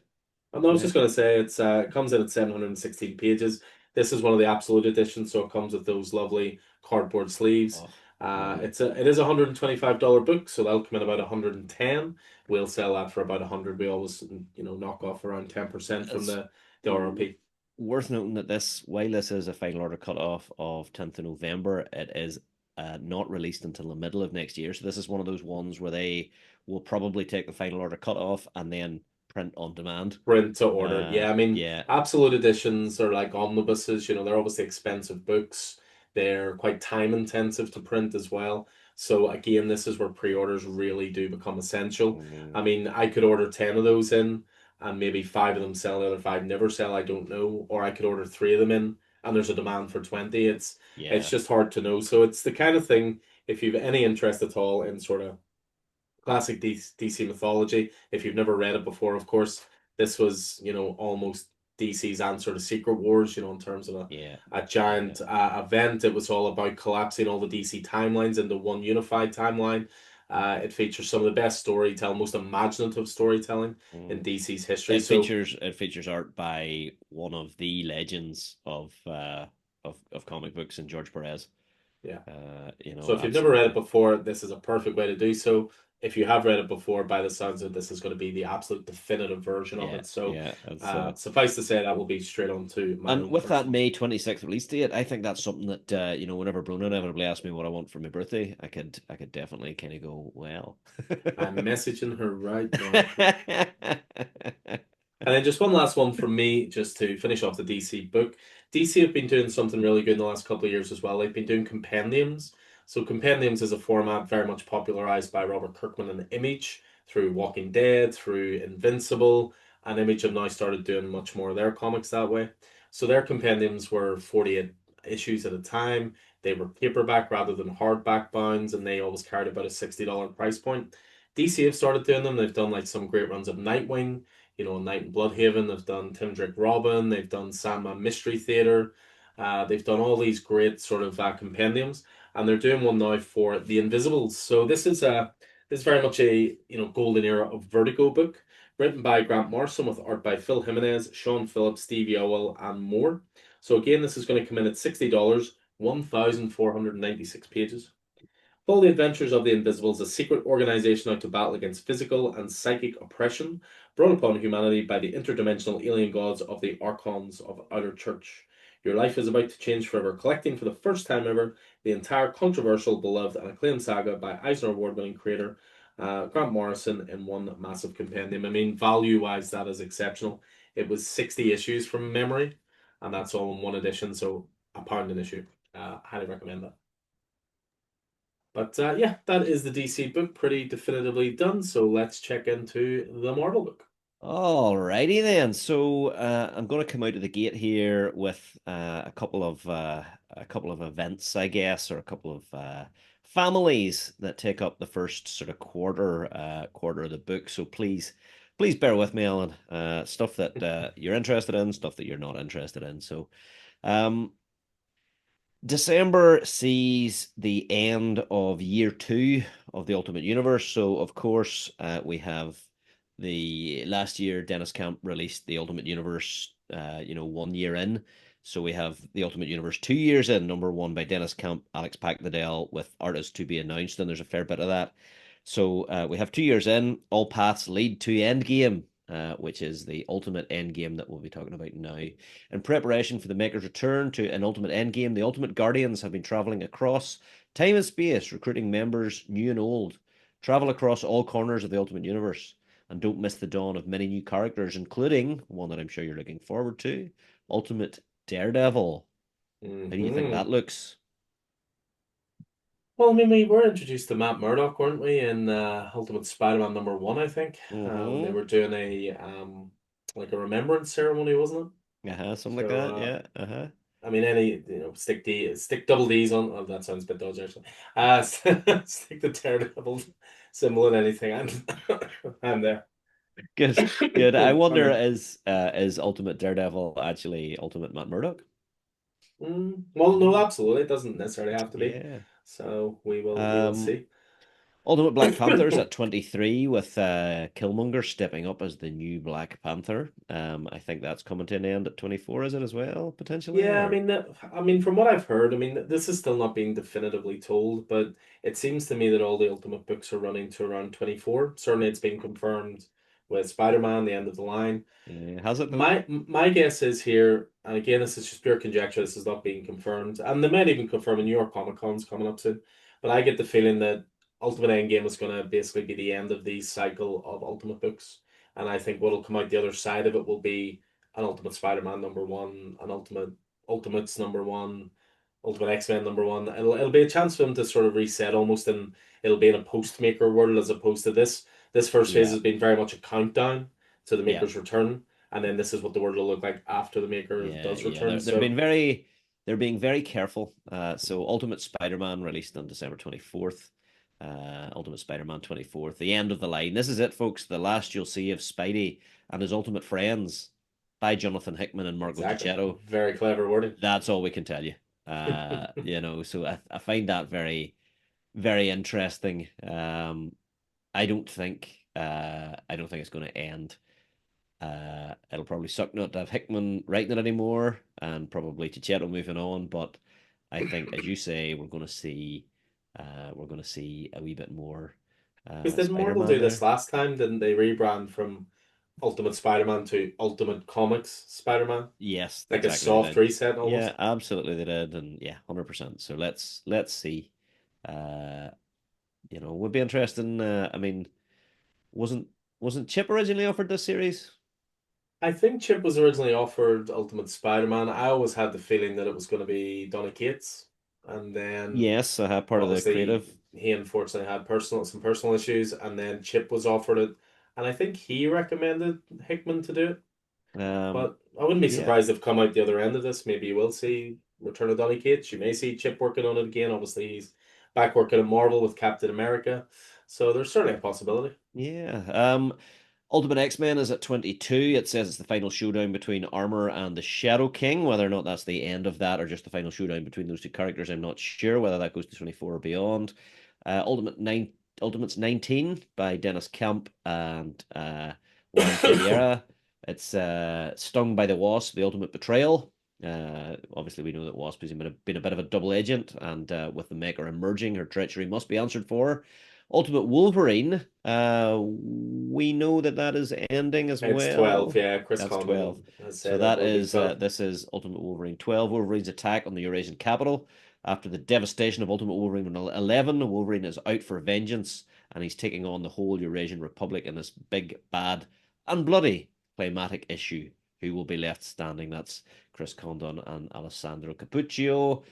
I Go was just ahead. going to say it comes in at 716 pages. This is one of the absolute editions, so it comes with those lovely cardboard sleeves. Oh, lovely. It is $125 book, so that'll come in about 110. We'll sell that for about 100. We always knock off around 10% from It's the RRP. worth noting that while this is a final order cutoff of 10th of November, it is not released until the middle of next year. So this is one of those ones where they will probably take the final order cutoff and then print on demand. Print to order. Yeah, I mean, Yeah, absolute editions are like omnibuses, they're obviously expensive books. They're quite time intensive to print as well. So again, this is where pre-orders really do become essential. I mm, mean, I could order 10 of those in and maybe 5 of them sell, the other 5 never sell, I don't know. Or I could order 3 of them in and there's a demand for 20. It's yeah, just hard to know. So it's the kind of thing, if you've any interest at all in sort of classic DC mythology. If you've never read it before, of course, this was, almost DC's answer to Secret Wars, in terms of yeah, a yeah. giant event. It was all about collapsing all the DC timelines into one unified timeline. It features some of the best storytelling, most imaginative storytelling in Mm. DC's history. It So, features art by one of the legends of comic books and George Perez. yeah. So if you've never read it Absolutely. before, this is a perfect way to do so. if you have read it before, by the sounds of it, this is going to be the absolute definitive version of Yeah, it. So, yeah. It's suffice to say, that will be straight on to my and own with that personal. May 26th release date, I think that's something that whenever Brona inevitably asks me what I want for my birthday, I could definitely kind of go, well. I'm messaging her right now. And then just one last one from me, just to finish off the DC book. DC have been doing something really good in the last couple of years as well. They've been doing compendiums. So compendiums is a format very much popularized by Robert Kirkman and Image through Walking Dead, through Invincible, and Image have now started doing much more of their comics that way. So their compendiums were 48 issues at a time. They were paperback rather than hardback bounds, and they always carried about a $60 price point. DC have started doing them. They've done like some great runs of Nightwing, Night in Bloodhaven. They've done Tim Drake Robin. They've done Sandman Mystery Theater. They've done all these great sort of compendiums, and they're doing one now for the Invisibles. So this is very much a golden era of Vertigo book, written by Grant Morrison with art by Phil Jimenez, Sean Phillips, Stevie Owell, and more. So again, this is going to come in at $60, 1,496 pages. Follow the adventures of the Invisibles, a secret organization out to battle against physical and psychic oppression brought upon humanity by the interdimensional alien gods of the Archons of Outer Church. Your life is about to change forever, collecting for the first time ever the entire controversial, beloved, and acclaimed saga by Eisner Award winning creator Grant Morrison in one massive compendium. I mean, value wise, that is exceptional. It was 60 issues from memory, and that's all in one edition, so £1 an issue. Highly recommend that. But yeah, that is the DC book pretty definitively done. So let's check into the Marvel book. Alrighty then. So I'm going to come out of the gate here with a couple of events, I guess, or a couple of families that take up the first sort of quarter of the book. So please bear with me, Alan. Stuff that you're interested in, stuff that you're not interested in. So um, December sees the end of year two of the Ultimate Universe. So, of course, we have the last year Dennis Camp released the Ultimate Universe, 1 year in. So we have the Ultimate Universe 2 years in, number one by Dennis Camp, Alex Pack-Liddell, with artists to be announced, and there's a fair bit of that. So we have 2 years in. All paths lead to Endgame, which is the ultimate Endgame that we'll be talking about now. In preparation for the Maker's return to an ultimate endgame, the Ultimate Guardians have been traveling across time and space, recruiting members new and old. Travel across all corners of the Ultimate Universe, and don't miss the dawn of many new characters, including one that I'm sure you're looking forward to, Ultimate Daredevil. How do you think Hmm. that looks? Well, I mean, we were introduced to Matt Murdock, weren't we, in Ultimate Spider-Man number one, I think. They Mm-hmm. were doing a like a remembrance ceremony, wasn't it? Uh-huh, something like So that, yeah. Uh-huh. I mean, any stick double D's on. Oh, that sounds a bit dodgy, actually. Stick the Daredevil symbol in anything, I'm there. Good, good. I Pardon wonder me. is Ultimate Daredevil actually Ultimate Matt Murdock? Well, no, absolutely. It doesn't necessarily have to be. Yeah. So we will Um, see. Ultimate Black Panther's at 23 with Killmonger stepping up as the new Black Panther. I think that's coming to an end at 24, is it as well, potentially? Yeah, Or I mean, from what I've heard, I mean, this is still not being definitively told, but it seems to me that all the Ultimate books are running to around 24. Certainly, it's been confirmed with Spider-Man, the end of the line. yeah, has it though? My guess is here, and again, this is just pure conjecture. This is not being confirmed, and they might even confirm in New York Comic Con's coming up soon. But I get the feeling that Ultimate Endgame is going to basically be the end of the cycle of Ultimate books, and I think what'll come out the other side of it will be an Ultimate Spider-Man number one, an Ultimates number one, Ultimate X-Men number one. It'll be a chance for them to sort of reset almost, and it'll be in a post-Maker world as opposed to this. This first phase Yeah, has been very much a countdown to the yeah, Maker's return, and then this is what the world will look like after the Maker yeah, does yeah. return. They're being very careful. So Ultimate Spider-Man released on December 24th. Ultimate Spider-Man 24th, the end of the line. This is it, folks. The last you'll see of Spidey and his ultimate friends by Jonathan Hickman and Marco Exactly. Checchetto. Very clever wording. That's all we can tell you. So I find that very, very interesting. I don't think it's going to end. It'll probably suck not to have Hickman writing it anymore, and probably Chichetto moving on. But I think, as you say, we're going to see a wee bit more Because did Marvel Spider-Man do this there. last time? Didn't they rebrand from Ultimate Spider-Man to Ultimate Comics Spider-Man? Yes, Like a exactly they soft did. reset Yeah, almost. absolutely they did, and yeah, 100%. So let's see. Uh, would be interesting. I mean, wasn't wasn't Chip originally offered this series? I think Chip was originally offered Ultimate Spider-Man. I always had the feeling that it was going to be Donny Cates, and then Yes, I had part of the obviously creative. he unfortunately had some personal issues, and then Chip was offered it, and I think he recommended Hickman to do it. Um, But I wouldn't be yeah, surprised if come out the other end of this. Maybe you will see Return of Donny Cates. You may see Chip working on it again. Obviously, he's back working at Marvel with Captain America, so there's certainly a possibility. yeah. Ultimate X-Men is at 22. It says it's the final showdown between Armor and the Shadow King. Whether or not that's the end of that or just the final showdown between those two characters, I'm not sure. Whether that goes to 24 or beyond. Ultimates 19 by Dennis Kemp and Juan Figuera. It's Stung by the Wasp, the Ultimate Betrayal. Obviously, we know that Wasp has been a bit of a double agent, and with the Maker emerging, her treachery must be answered for. Ultimate Wolverine, we know that that is ending as It's 12, well. yeah. Chris That's Condon 12. has So said it that will be is 12. this is Ultimate Wolverine 12. Wolverine's attack on the Eurasian capital. After the devastation of Ultimate Wolverine 11, Wolverine is out for vengeance and he's taking on the whole Eurasian Republic in this big, bad, and bloody climatic issue. Who will be left standing? That's Chris Condon and Alessandro Capuccio.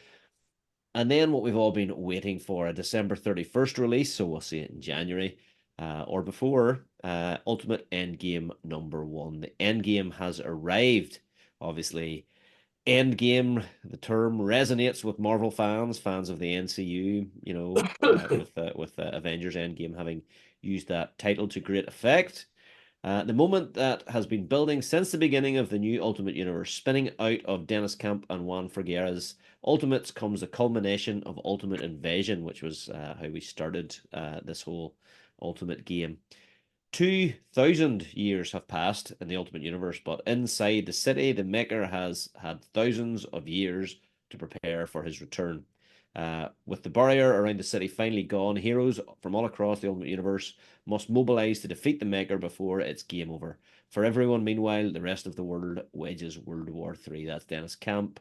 And then what we've all been waiting for, a December 31st release, so we'll see it in January or before, Ultimate Endgame #1. The Endgame has arrived. Obviously, Endgame, the term resonates with Marvel fans, fans of the NCU, with Avengers Endgame having used that title to great effect. The moment that has been building since the beginning of the new Ultimate Universe, spinning out of Dennis Camp and Juan Figueras Ultimates comes the culmination of Ultimate Invasion, which was how we started this whole Ultimate game. 2,000 years have passed in the Ultimate Universe, but inside the city, the Maker has had thousands of years to prepare for his return. With the barrier around the city finally gone, heroes from all across the Ultimate Universe must mobilize to defeat the Maker before it's game over. For everyone, meanwhile, the rest of the world wages World War III. That's Dennis Camp,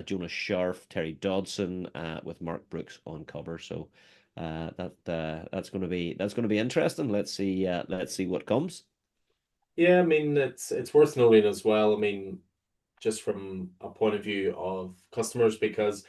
Jonas Scharf, Terry Dodson, with Mark Brooks on cover. So that's going to be interesting. Let's see what comes. Yeah, I mean it's worth noting as well. I mean, just from a point of view of customers, because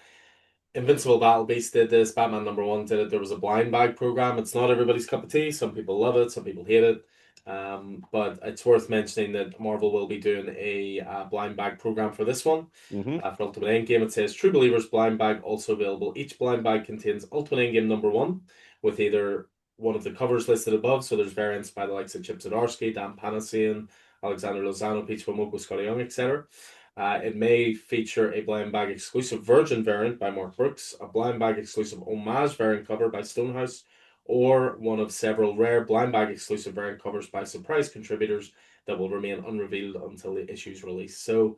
Invincible Battle Beast did this, Batman #1 did it. There was a blind bag program. It's not everybody's cup of tea. Some people love it, some people hate it. But it's worth mentioning that Marvel will be doing a blind bag program for this one. Hmm. For Ultimate Endgame, it says True Believers blind bag also available. Each blind bag contains Ultimate Endgame #1 with either one of the covers listed above. So there's variants by the likes of Chip Zdarsky, Dan Panasian, Alexander Lozano, Peach Momoko, Scotty Young, etc. It may feature a blind bag exclusive Virgin variant by Mark Brooks, a blind bag exclusive Homage variant cover by Stonehouse, or one of several rare blind bag exclusive variant covers by surprise contributors that will remain unrevealed until the issue's release. So,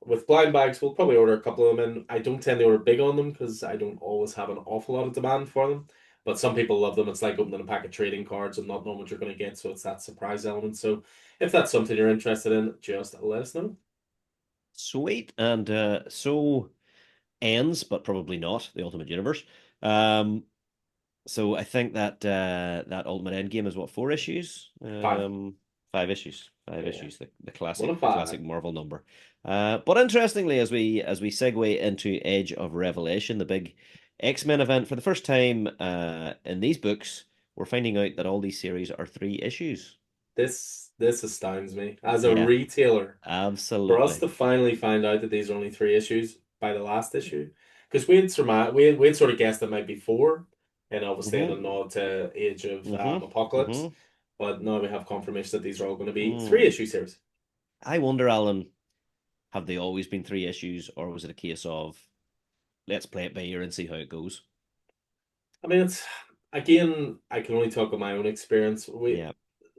with blind bags, we'll probably order a couple of them in. I don't tend to order big on them because I don't always have an awful lot of demand for them. But some people love them. It's like opening a pack of trading cards and not knowing what you're going to get. So it's that surprise element. So if that's something you're interested in, just let us know. Sweet. And so ends, but probably not, the Ultimate Universe. Um, so I think that Ultimate Endgame is what, 4 issues? Five. 5 issues. Five Yeah. issues. The One of classic, the five. classic Marvel number. But interestingly, as we segue into Age of Revelation, the big X-Men event, for the first time in these books, we're finding out that all these series are 3 issues. This astounds me. As a Yeah, retailer, for us absolutely. to finally find out that these are only 3 issues by the last issue, because we'd sort of guessed it might be four, and obviously in a Hmm. nod to Age of Hmm. Apocalypse, Hmm. but now we have confirmation that these are all going to be three Mm. issue series. I wonder, Alan, have they always been 3 issues, or was it a case of let's play it by ear and see how it goes? I mean, it's again, I can only talk of my own experience. Yeah,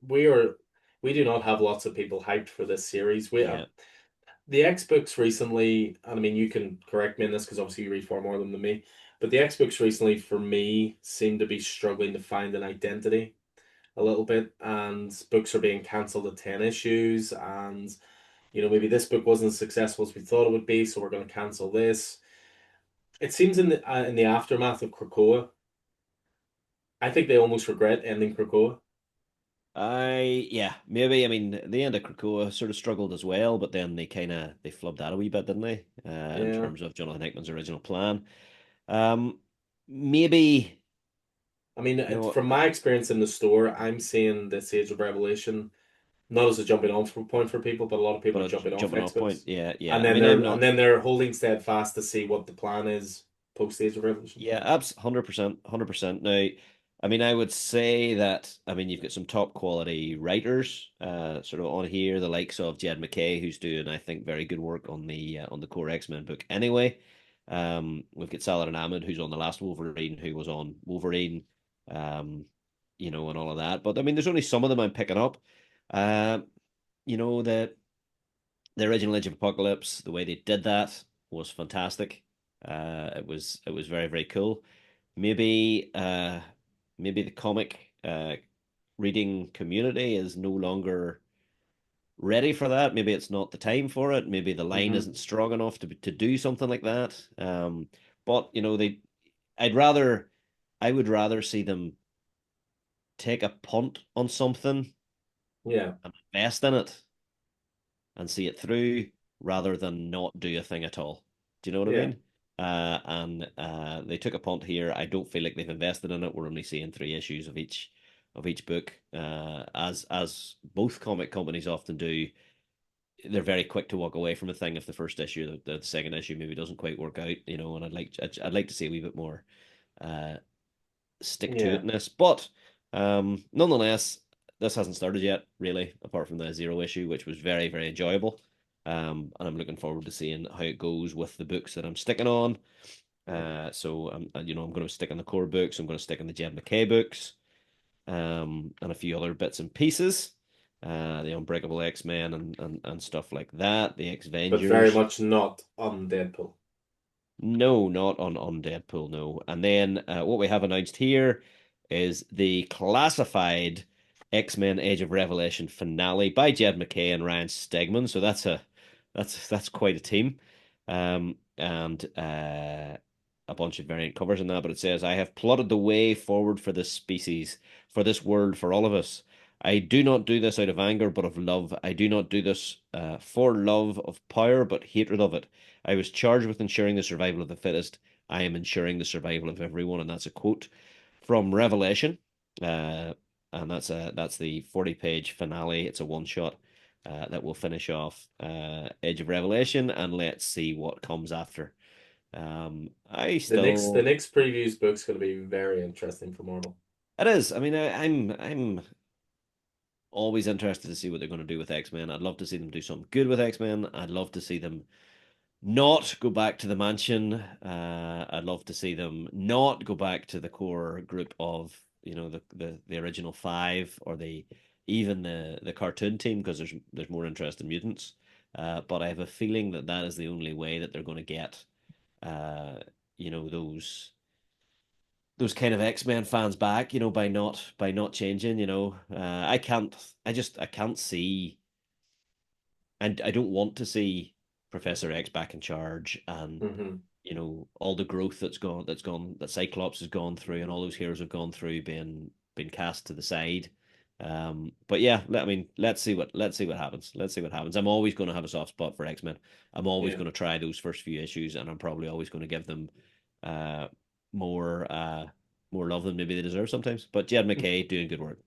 We are we do not have lots of people hyped for this series. We yeah. the X books recently, and I mean, you can correct me in this because obviously you read far more of them than me, but the X books recently for me seem to be struggling to find an identity. a little bit, and books are being cancelled at 10 issues, and maybe this book wasn't as successful as we thought it would be, so we're going to cancel this. It seems in the aftermath of Krakoa, I think they almost regret ending Krakoa. Yeah, maybe. I mean, the end of Krakoa sort of struggled as well, but then they flubbed that a wee bit, didn't they? In Yeah. terms of Jonathan Hickman's original plan. Um, maybe, I mean, you know, from my experience in the store, I'm seeing this Age of Revelation not as a jumping on point for people, but a lot of people but are a jumping off jumping off point. Xbox, Yeah, yeah. and I then mean, I'm and not. then they're holding steadfast to see what the plan is post Age of Revelation. Yeah, abs 100%, 100%. Now, I mean, I would say that, I mean, you've got some top quality writers sort of on here, the likes of Jed MacKay, who's doing, I think, very good work on the core X-Men book anyway. We've got Saladin Ahmed, who's on the last Wolverine, who was on Wolverine, um, and all of that. But I mean, there's only some of them I'm picking up. Uh, the original Age of Apocalypse, the way they did that was fantastic. It was very, very cool. Maybe the comic reading community is no longer ready for that. Maybe it's not the time for it. Maybe the line Hmm. isn't strong enough to do something like that. But I'd rather, I would rather see them take a punt on something Yeah, and invest in it and see it through rather than not do a thing at all. Do you know what I yeah, mean? And they took a punt here. I don't feel like they've invested in it. We're only seeing 3 issues of each book, as both comic companies often do. They're very quick to walk away from a thing if the first issue, the second issue maybe doesn't quite work out, And I'd like to see a wee bit more uh, stick to yeah, itness. But nonetheless, this hasn't started yet, really, apart from the zero issue, which was very, very enjoyable. And I'm looking forward to seeing how it goes with the books that I'm sticking on. yeah. So I'm going to stick on the core books. I'm going to stick on the Jed MacKay books, and a few other bits and pieces. The Unbreakable X-Men and stuff like that. The But very X-Vengers. much not on Deadpool. No, not on Deadpool, no. And then what we have announced here is the classified X-Men Age of Revelation finale by Jed MacKay and Ryan Stegman. So that's quite a team. And a bunch of variant covers in that, but it says, I have plotted the way forward for this species, for this world, for all of us. I do not do this out of anger, but of love. I do not do this for love of power, but hatred of it. I was charged with ensuring the survival of the fittest. I am ensuring the survival of everyone, and that's a quote from Revelation. Uh, and that's the 40-page finale. It's a one shot that will finish off Edge of Revelation, and let's see what comes after. I The still next previews book's going to be very interesting for Marvel. It is. I mean, I'm always interested to see what they're going to do with X-Men. I'd love to see them do something good with X-Men. I'd love to see them not go back to the mansion. I'd love to see them not go back to the core group of the original five or even the cartoon team, because there's more interest in mutants. But I have a feeling that that is the only way that they're going to get uh, those kind of X-Men fans back, by not changing. I can't see, and I don't want to see Professor X back in charge, and Hmm. all the growth that Cyclops has gone through, and all those heroes have gone through, being cast to the side. But yeah, I mean, let's see what happens. Let's see what happens. I'm always going to have a soft spot for X-Men. I'm always Yeah. going to try those first few issues, and I'm probably always going to give them uh more more love than maybe they deserve sometimes. But Jed MacKay doing good work.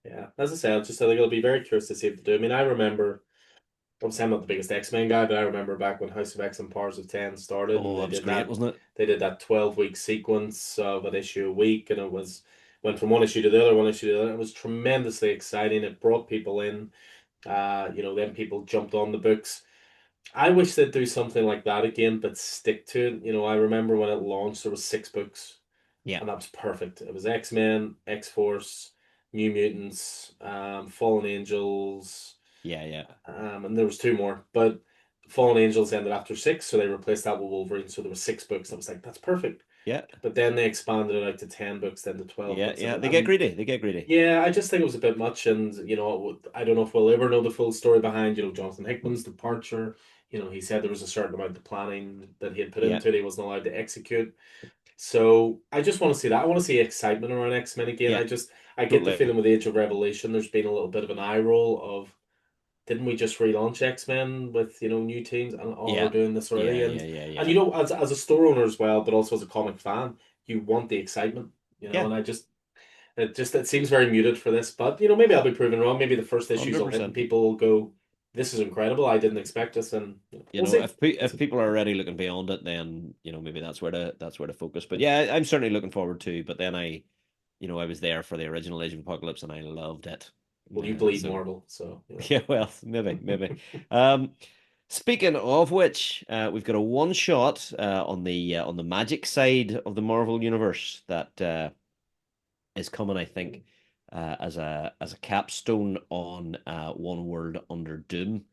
Yeah. As I said, I think it'll be very curious to see what they do. I mean, I remember, obviously I'm not the biggest X-Men guy, but I remember back when House of X and Powers of Ten started, and Oh, it was great, wasn't it? they did that 12-week sequence of an issue a week, and it was went from one issue to the other, one issue to the other. It was tremendously exciting. It brought people in. Then people jumped on the books. I wish they'd do something like that again, but stick to it. I remember when it launched, there was 6 books, Yeah, and that was perfect. It was X-Men, X-Force, New Mutants, Fallen Angels, yeah, yeah. and there was two more, but Fallen Angels ended after 6, so they replaced that with Wolverine. So there were 6 books. I was like, that's perfect. Yeah, but then they expanded it out to 10 books, then to 12 yeah, books. yeah. They get greedy. They get greedy. Yeah, I just think it was a bit much, and I don't know if we'll ever know the full story behind, Jonathan Hickman's departure. He said there was a certain amount of planning that he had put Yeah, into it, he wasn't allowed to execute. So I just want to see that. I want to see excitement around X-Men again. yeah, I get the totally. feeling with Age of Revelation, there's been a little bit of an eye roll of, didn't we just relaunch X-Men with, new teams, and we're Yeah, doing this already? yeah, And yeah, yeah, and yeah, as a store owner as well, but also as a comic fan, you want the excitement, yeah. and it seems very muted for this. But maybe I'll be proven wrong. Maybe the first issues will hit and 100%. people will go, "This is incredible. I didn't expect this," and we'll see. We'll If see. people are already looking beyond it, then maybe that's where to focus. But yeah, I'm certainly looking forward to. But then I was there for the original Age of Apocalypse, and I loved it. Well, you bleed So Marvel, so yeah, well, maybe. Um, Speaking of which, we've got a one shot on the Magic side of the Marvel universe that is coming, I think, as a capstone on One World Under Doom.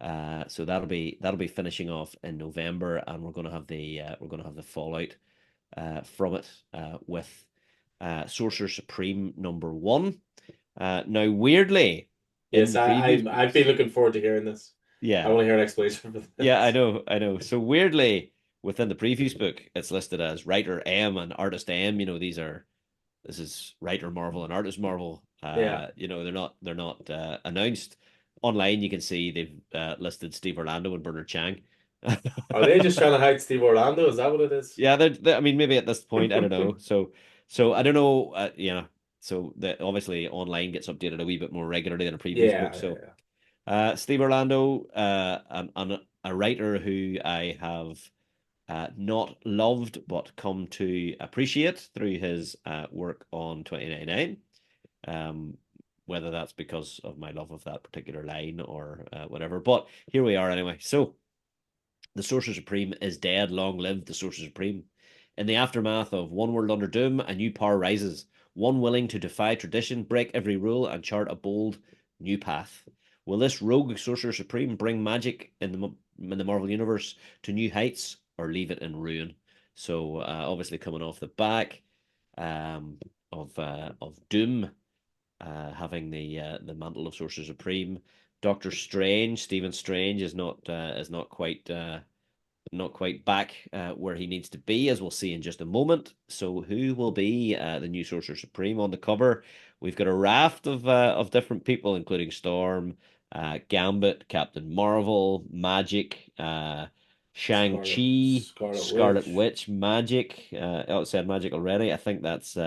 So that'll be finishing off in November, and we're gonna have the fallout from it with Sorcerer Supreme #1. Now, weirdly, in yes, the previous I've been books, looking forward to hearing this. I yeah, want to hear an explanation for yeah, this. I know. So weirdly, within the previous book, it's listed as writer M and artist M. This is writer Marvel and artist Marvel. Yeah. They're not announced online. You can see they've listed Steve Orlando and Bernard Chang. Are they just trying to hide Steve Orlando? Is that what it is? Yeah, I mean, maybe at this point, I don't know. So I don't know. So that obviously online gets updated a wee bit more regularly than a previous book. Yeah, So yeah, Steve Orlando, a writer who I have not loved but come to appreciate through his work on 2099. Um, Whether that's because of my love of that particular line or whatever. But here we are anyway. So the Sorcerer Supreme is dead. Long live the Sorcerer Supreme. In the aftermath of One World Under Doom, a new power rises, one willing to defy tradition, break every rule, and chart a bold new path. Will this rogue Sorcerer Supreme bring magic in the Marvel Universe to new heights, or leave it in ruin? So, obviously, coming off the back um, of Doom having the mantle of Sorcerer Supreme, Doctor Strange, Stephen Strange is not quite back where he needs to be, as we'll see in just a moment. So, who will be the new Sorcerer Supreme on the cover? We've got a raft of different people, including Storm, Gambit, Captain Marvel, Magic, Shang-Chi, Scarlet Scarlet Witch. Witch, Magic. Oh, it said Magic already. I think that's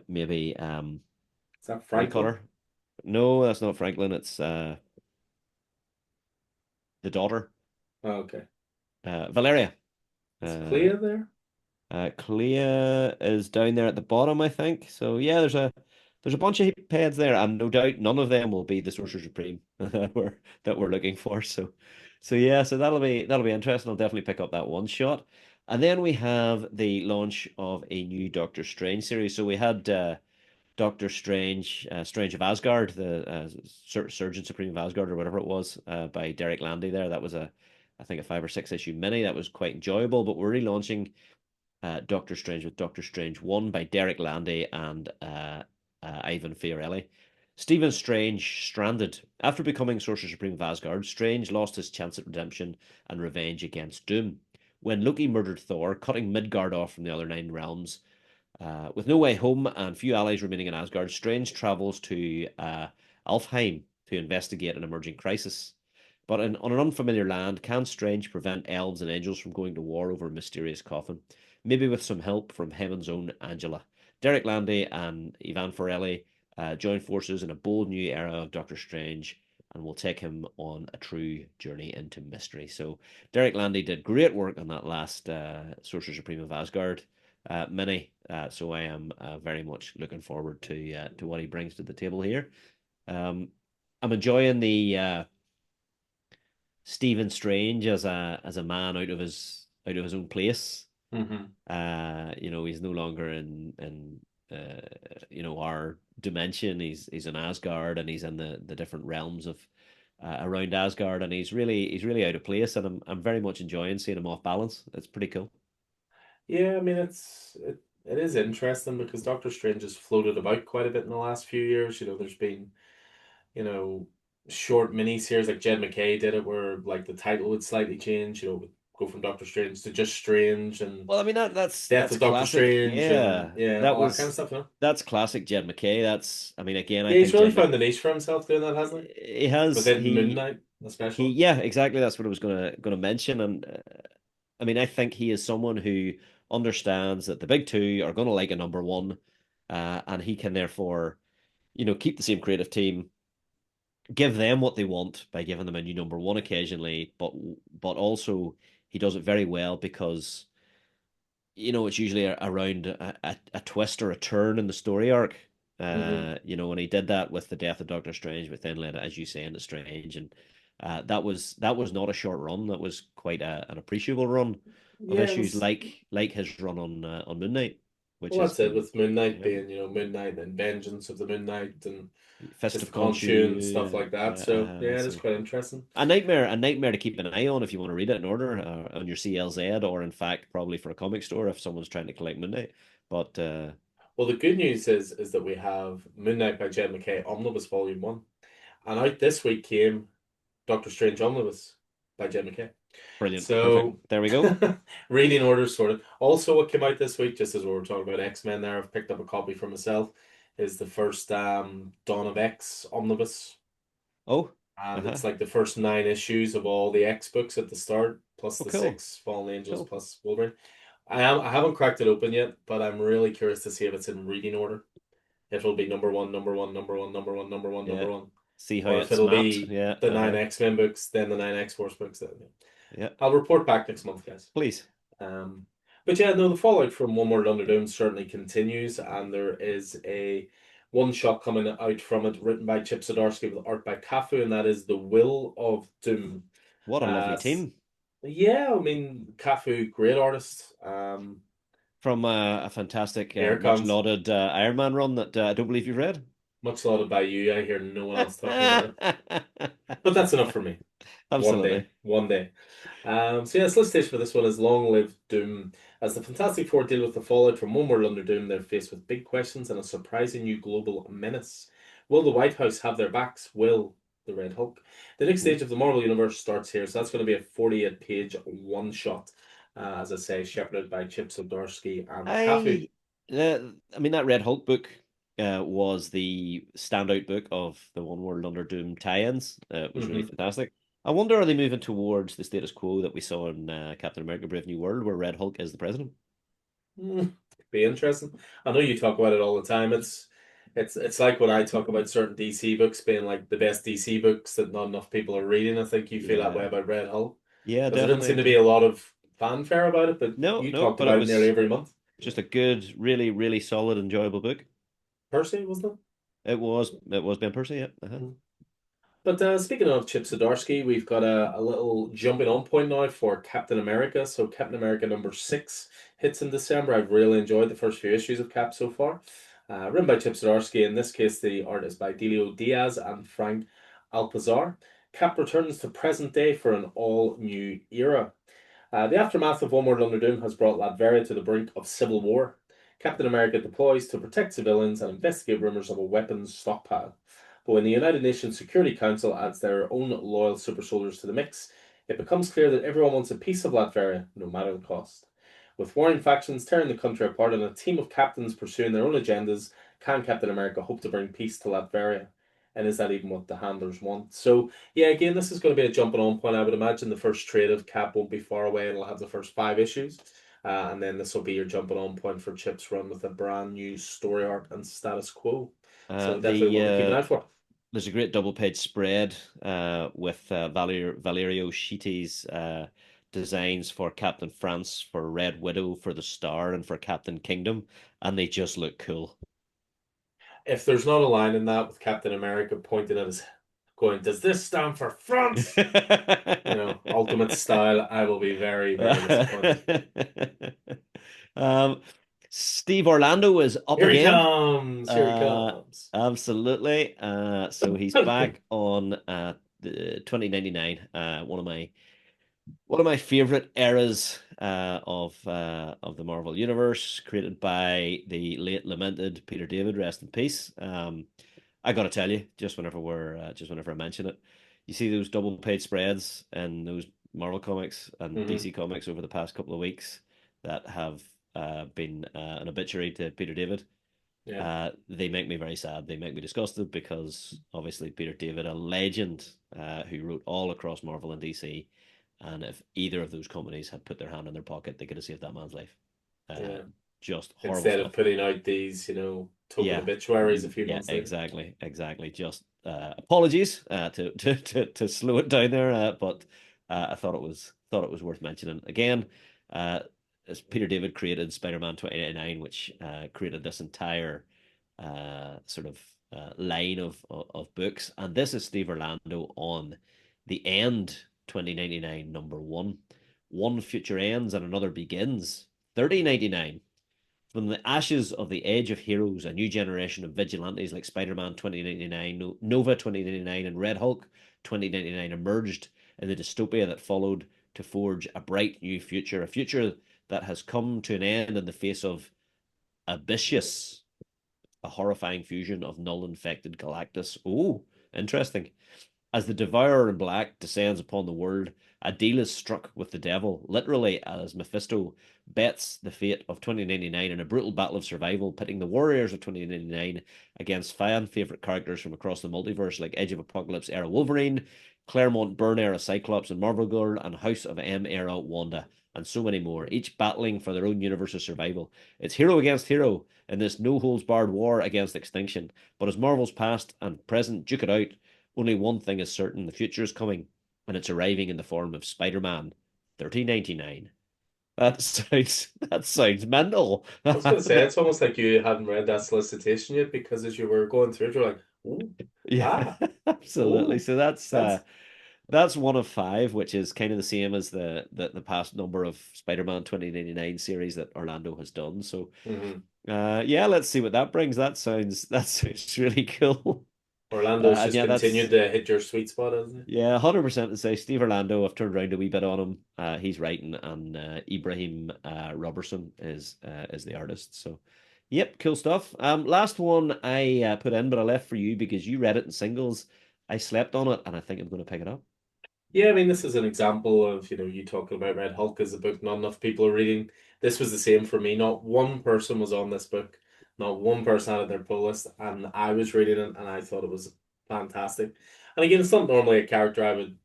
maybe Is that what do you call Franklin? her? No, that's not Franklin. It's the daughter, Oh, okay. Valeria. Is Uh, Clea there? Clea is down there at the bottom, I think. So yeah, there's a bunch of heads there, and no doubt none of them will be the Sorcerer Supreme that we're looking for. So yeah, so that'll be interesting. I'll definitely pick up that one shot. And then we have the launch of a new Doctor Strange series. So we had Doctor Strange, Strange of Asgard, the Surgeon Supreme of Asgard, or whatever it was, by Derek Landy. There, that was I think, a 5 or 6 issue mini that was quite enjoyable. But we're relaunching Doctor Strange with Doctor Strange 1 by Derek Landy and Ivan Fiorelli. Stephen Strange stranded. After becoming Sorcerer Supreme of Asgard, Strange lost his chance at redemption and revenge against Doom. When Loki murdered Thor, cutting Midgard off from the other 9 realms, with no way home and few allies remaining in Asgard, Strange travels to Alfheim to investigate an emerging crisis. But on an unfamiliar land, can Strange prevent elves and angels from going to war over a mysterious coffin? Maybe with some help from Heaven's own Angela. Derek Landy and Ivan Forelli join forces in a bold new era of Doctor Strange and will take him on a true journey into mystery. So Derek Landy did great work on that last Sorcerer Supreme of Asgard mini. So I am very much looking forward to what he brings to the table here. Um, I'm enjoying the Stephen Strange as a man out of his own place. Hmm. He's no longer in our dimension. He's in Asgard and he's in the different realms of around Asgard, and he's really out of place, and I'm very much enjoying seeing him off balance. It's pretty cool. Yeah, I mean it is interesting because Doctor Strange has floated about quite a bit in the last few years. There's been, you know, short mini series like Jed McKay did it where like the title would slightly change, would go from Doctor Strange to just Strange and Well, I mean that's Death of Doctor classic. Strange and Yeah, yeah, that all that kind of was stuff. that's classic Jed McKay. That's I mean again, I Yeah, he's think really Jed found the niche for himself doing that, hasn't he he? has Within Moon Knight, he especially. yeah, exactly. That's what I was gonna mention. And I mean, I think he is someone who understands that the big two are gonna like a number one, and he can therefore, keep the same creative team, give them what they want by giving them a new number one occasionally, but also he does it very well because it's usually around a twist or a turn in the story arc. Hmm. And he did that with the death of Doctor Strange, but then led it, as you say, into Strange, and that was not a short run. That was quite an appreciable run of Yeah, it issues, was. like his run on Moon Knight, which Well, has that's it been with Moon Knight yeah, being, Moon Knight and Vengeance of the Moon Knight and Fist Fist of of Khonshu and stuff Khonshu. like that. Yeah, So yeah, it is so quite interesting. a nightmare to keep an eye on if you want to read it in order on your CLZ, or in fact probably for a comic store if someone's trying to collect Moon Knight. But Well, the good news is that we have Moon Knight by Jed McKay Omnibus Volume 1. And out this week came Doctor Strange Omnibus by Jed McKay. brilliant, perfect. So There we go. reading order sorted. Also, what came out this week, just as we were talking about X-Men there, I've picked up a copy for myself, is the first Dawn of X Omnibus. Oh, And uh-huh. it's like the first 9 issues of all the X books at the start, plus Oh, the cool, six Fallen Angels, cool. plus Wolverine. I haven't cracked it open yet, but I'm really curious to see if it's in reading order. If it'll be number one, number one, number one, number one, number one, Yeah. number one, See how or if it's it'll mapped. be Yeah, the nine uh-huh. X-Men books, then the nine X-Force books. Then Yeah. I'll report back next month, guys. Please. Um, but yeah, no, the fallout from One World Under Doom certainly continues, and there is a one shot coming out from it, written by Chip Zdarsky with art by Cafu, and that is The Will of Doom. What a lovely Uh, team. yeah, I mean, Cafu, great artist. From a fantastic, Here it much comes. lauded Iron Man run that I don't believe you've read. Much lauded by you. I hear no one else talking about it. But that's enough for me. One day. Absolutely. One day. So yeah, solicitation for this one is Long Live Doom. As the Fantastic Four deal with the fallout from one world under Doom, they're faced with big questions and a surprising new global menace. Will the White House have their backs? Will the Red Hulk? The next stage of the Marvel Universe starts here, so that's going to be a 48-page one shot. As I say, shepherded by Chip Zdarsky and Cafu. I, uh, I mean, that Red Hulk book was the standout book of the One World Under Doom tie-ins. It was really Hmm. fantastic. I wonder, are they moving towards the status quo that we saw in Captain America: Brave New World, where Red Hulk is the president? Be interesting. I know you talk about it all the time. It's like when I talk about certain DC books being like the best DC books that not enough people are reading. I think you feel that way Yeah, about Red Hulk yeah, because there didn't seem to definitely. be a lot of fanfare about it, but No, you no, talked but it about it nearly was every month. just a good, really, really solid, enjoyable book. Percy, wasn't It was Ben Percy, yeah. Uh-huh. it? But speaking of Chip Zdarsky, we've got a little jumping on point now for Captain America. So Captain America #6 hits in December. I've really enjoyed the first few issues of Cap so far. Written by Chip Zdarsky. In this case, the art is by Delio Diaz and Frank Alpizar. Cap returns to present day for an all-new era. The aftermath of One World Under Doom has brought Latveria to the brink of civil war. Captain America deploys to protect civilians and investigate rumors of a weapons stockpile. But when the United Nations Security Council adds their own loyal super soldiers to the mix, it becomes clear that everyone wants a piece of Latveria, no matter the cost. With warring factions tearing the country apart and a team of captains pursuing their own agendas, can Captain America hope to bring peace to Latveria? And is that even what the handlers want? So, yeah, again, this is going to be a jumping on point. I would imagine the first trade of Cap won't be far away. It'll have the first 5 issues. And then this will be your jumping on point for Chip's run with a brand new story arc and status quo. So definitely The one to keep an eye for. There's a great double page spread with Valerio Schitti's designs for Captain France, for Red Widow, for the Star, and for Captain Kingdom, and they just look cool. If there's not a line in that with Captain America pointing at his going, does this stand for France? Ultimate style, I will be very, very disappointed. um, Steve Orlando is up Here he again. comes. Here he comes. Absolutely. So he's back on the 2099. One of my One of my favorite eras of the Marvel Universe, created by the late lamented Peter David, rest in peace. I gotta tell you, just whenever I mention it, you see those double page spreads and those Marvel comics and Hmm. DC comics over the past couple of weeks that have been an obituary to Peter David. Yeah, They make me very sad. They make me disgusted because obviously Peter David, a legend who wrote all across Marvel and DC, and if either of those companies had put their hand in their pocket, they could have saved that man's life. Uh, yeah. just horrible Instead of stuff. putting out these, token Yeah, obituaries a few months later. exactly. Just apologies to slow it down there, but I thought it was worth mentioning again. Uh, as Peter David created Spider-Man 2099, which created this entire sort of line of books, and this is Steve Orlando on the End 2099 number one. One future ends and another begins. 3099. From the ashes of the Age of Heroes, a new generation of vigilantes like Spider-Man 2099, Nova 2099, and Red Hulk 2099 emerged in the dystopia that followed to forge a bright new future, a future that has come to an end in the face of Abyssus, a horrifying fusion of null-infected Galactus. Oh, interesting. As the Devourer in Black descends upon the world, a deal is struck with the devil, literally as Mephisto bets the fate of 2099 in a brutal battle of survival, pitting the warriors of 2099 against fan favorite characters from across the multiverse like Edge of Apocalypse era Wolverine, Claremont Byrne era Cyclops and Marvel Girl, and House of M era Wanda, and so many more, each battling for their own universe's survival. It's hero against hero in this no holds barred war against extinction. But as Marvel's past and present duke it out, only one thing is certain: the future is coming, and it's arriving in the form of Spider-Man 3099. That sounds mental. I was going to say, it's almost like you hadn't read that solicitation yet because as you were going through it, you're like, ooh, Yeah, ah, absolutely. ooh, So that's. that's one of five, which is kind of the same as the past number of Spider-Man 2099 series that Orlando has done. So Mhm. yeah, let's see what that brings. That sounds really cool. Orlando's And just yeah, continued that's to hit your sweet spot, hasn't it? Yeah, 100% to say Steve Orlando. I've turned around a wee bit on him. He's writing, and Ibrahim Robertson is the artist. So, yep, cool stuff. Last one I put in, but I left for you because you read it in singles. I slept on it, and I think I'm going to pick it up. Yeah, I mean, this is an example of, you talking about Red Hulk as a book not enough people are reading. This was the same for me. Not one person was on this book. Not one person had it in their pull list, and I was reading it and I thought it was fantastic. And again, it's not normally a character I would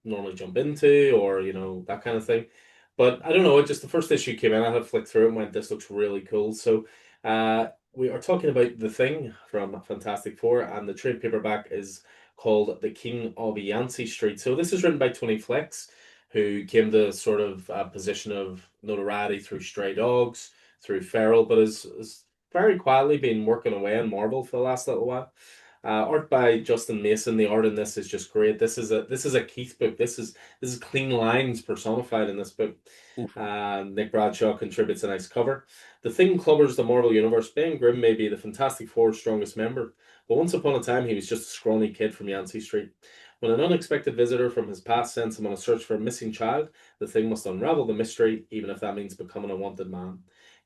normally jump into or that kind of thing, but I don't know, it just the first issue came in, I had flicked through it and went, this looks really cool. So we are talking about The Thing from Fantastic Four, and the trade paperback is called The King of Yancey Street. So this is written by Tony Flex, who came to sort of a position of notoriety through Stray Dogs, through Feral, but has very quietly been working away on Marvel for the last little while. Art by Justin Mason. The art in this is just great. This is a Keith book. This is clean lines personified in this book. Oof. Nick Bradshaw contributes a nice cover. The Thing covers the Marvel Universe. Ben Grimm may be the Fantastic Four's strongest member, but once upon a time he was just a scrawny kid from Yancey Street. When an unexpected visitor from his past sends him on a search for a missing child, the Thing must unravel the mystery, even if that means becoming a wanted man.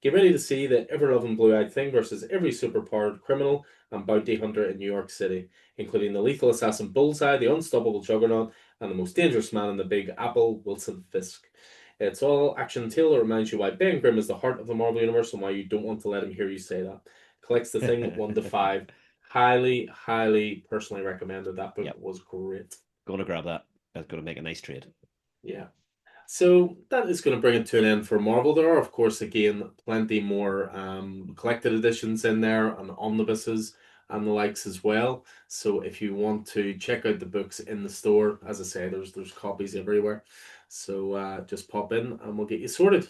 Get ready to see the ever-loving blue-eyed Thing versus every superpowered criminal and bounty hunter in New York City, including the lethal assassin Bullseye, the unstoppable Juggernaut, and the most dangerous man in the Big Apple, Wilson Fisk. It's all action tale that reminds you why Ben Grimm is the heart of the Marvel Universe and why you don't want to let him hear you say that. Collects the Thing 1 to 5. Highly, highly personally recommended. That book Yep, was great. going to grab that. That's going to make a nice trade. Yeah. So that is going to bring it to an end for Marvel. There are, of course, again, plenty more collected editions in there and omnibuses and the likes as well. So if you want to check out the books in the store, as I say, there's copies everywhere. So just pop in and we'll get you sorted.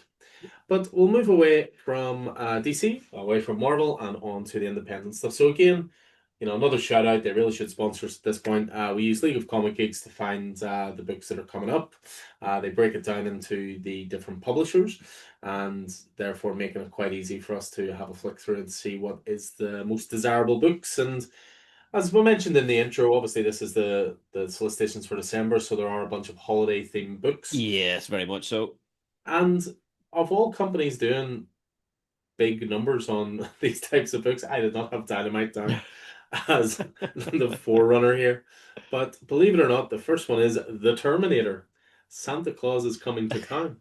But we'll move away from DC, away from Marvel, and on to the independent stuff. So again, another shout out. They really should sponsor us at this point. We use League of Comic Geeks to find the books that are coming up. They break it down into the different publishers, and therefore making it quite easy for us to have a flick through and see what is the most desirable books. And As we mentioned in the intro, obviously this is the solicitations for December, so there are a bunch of holiday themed books. Yes, very much so. And of all companies doing big numbers on these types of books, I did not have Dynamite down as the forerunner here. But believe it or not, the first one is The Terminator. Santa Claus is coming to town.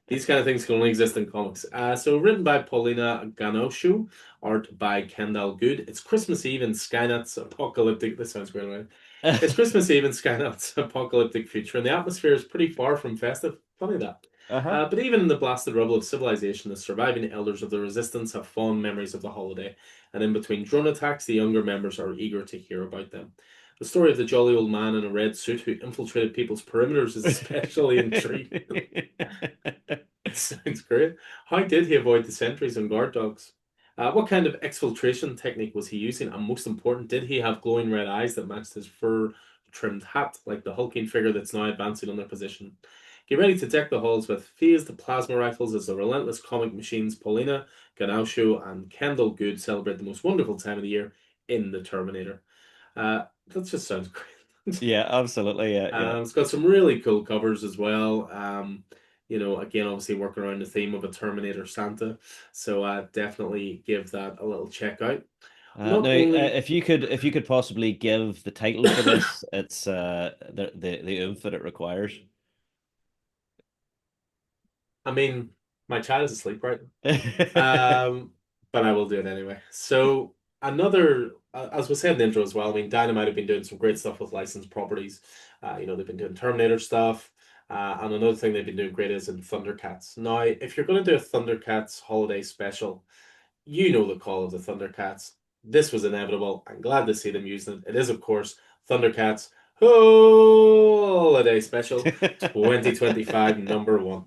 These kind of things can only exist in comics. So written by Paulina Ganoshu, art by Kendall Good. It's Christmas Eve in Skynet's apocalyptic. This sounds great, right? It's Christmas Eve in Skynet's apocalyptic future, and the atmosphere is pretty far from festive. Funny that. Uh-huh. But even in the blasted rubble of civilization, the surviving elders of the resistance have fond memories of the holiday, and in between drone attacks, the younger members are eager to hear about them. The story of the jolly old man in a red suit who infiltrated people's perimeters is especially intriguing. Sounds great. How did he avoid the sentries and guard dogs? What kind of exfiltration technique was he using? And most important, did he have glowing red eyes that matched his fur trimmed hat, like the hulking figure that's now advancing on their position? Get ready to deck the halls with phased plasma rifles as the relentless comic machines Paulina, Ganausho, and Kendall Good celebrate the most wonderful time of the year in The Terminator. That just sounds great. Yeah, absolutely. Yeah, yeah. It's got some really cool covers as well. Again, obviously working around the theme of a Terminator Santa. So definitely give that a little check out. Now, Not only, if you could possibly give the title for this, it's the oomph that it requires. I mean, my child is asleep right now. But I will do it anyway. So as we said in the intro as well, I mean, Dynamite have been doing some great stuff with licensed properties. They've been doing Terminator stuff. And another thing they've been doing great is in Thundercats. Now, if you're going to do a Thundercats holiday special, you know the call of the Thundercats. This was inevitable. I'm glad to see them using it. It is, of course, Thundercats Holiday Special 2025 number one.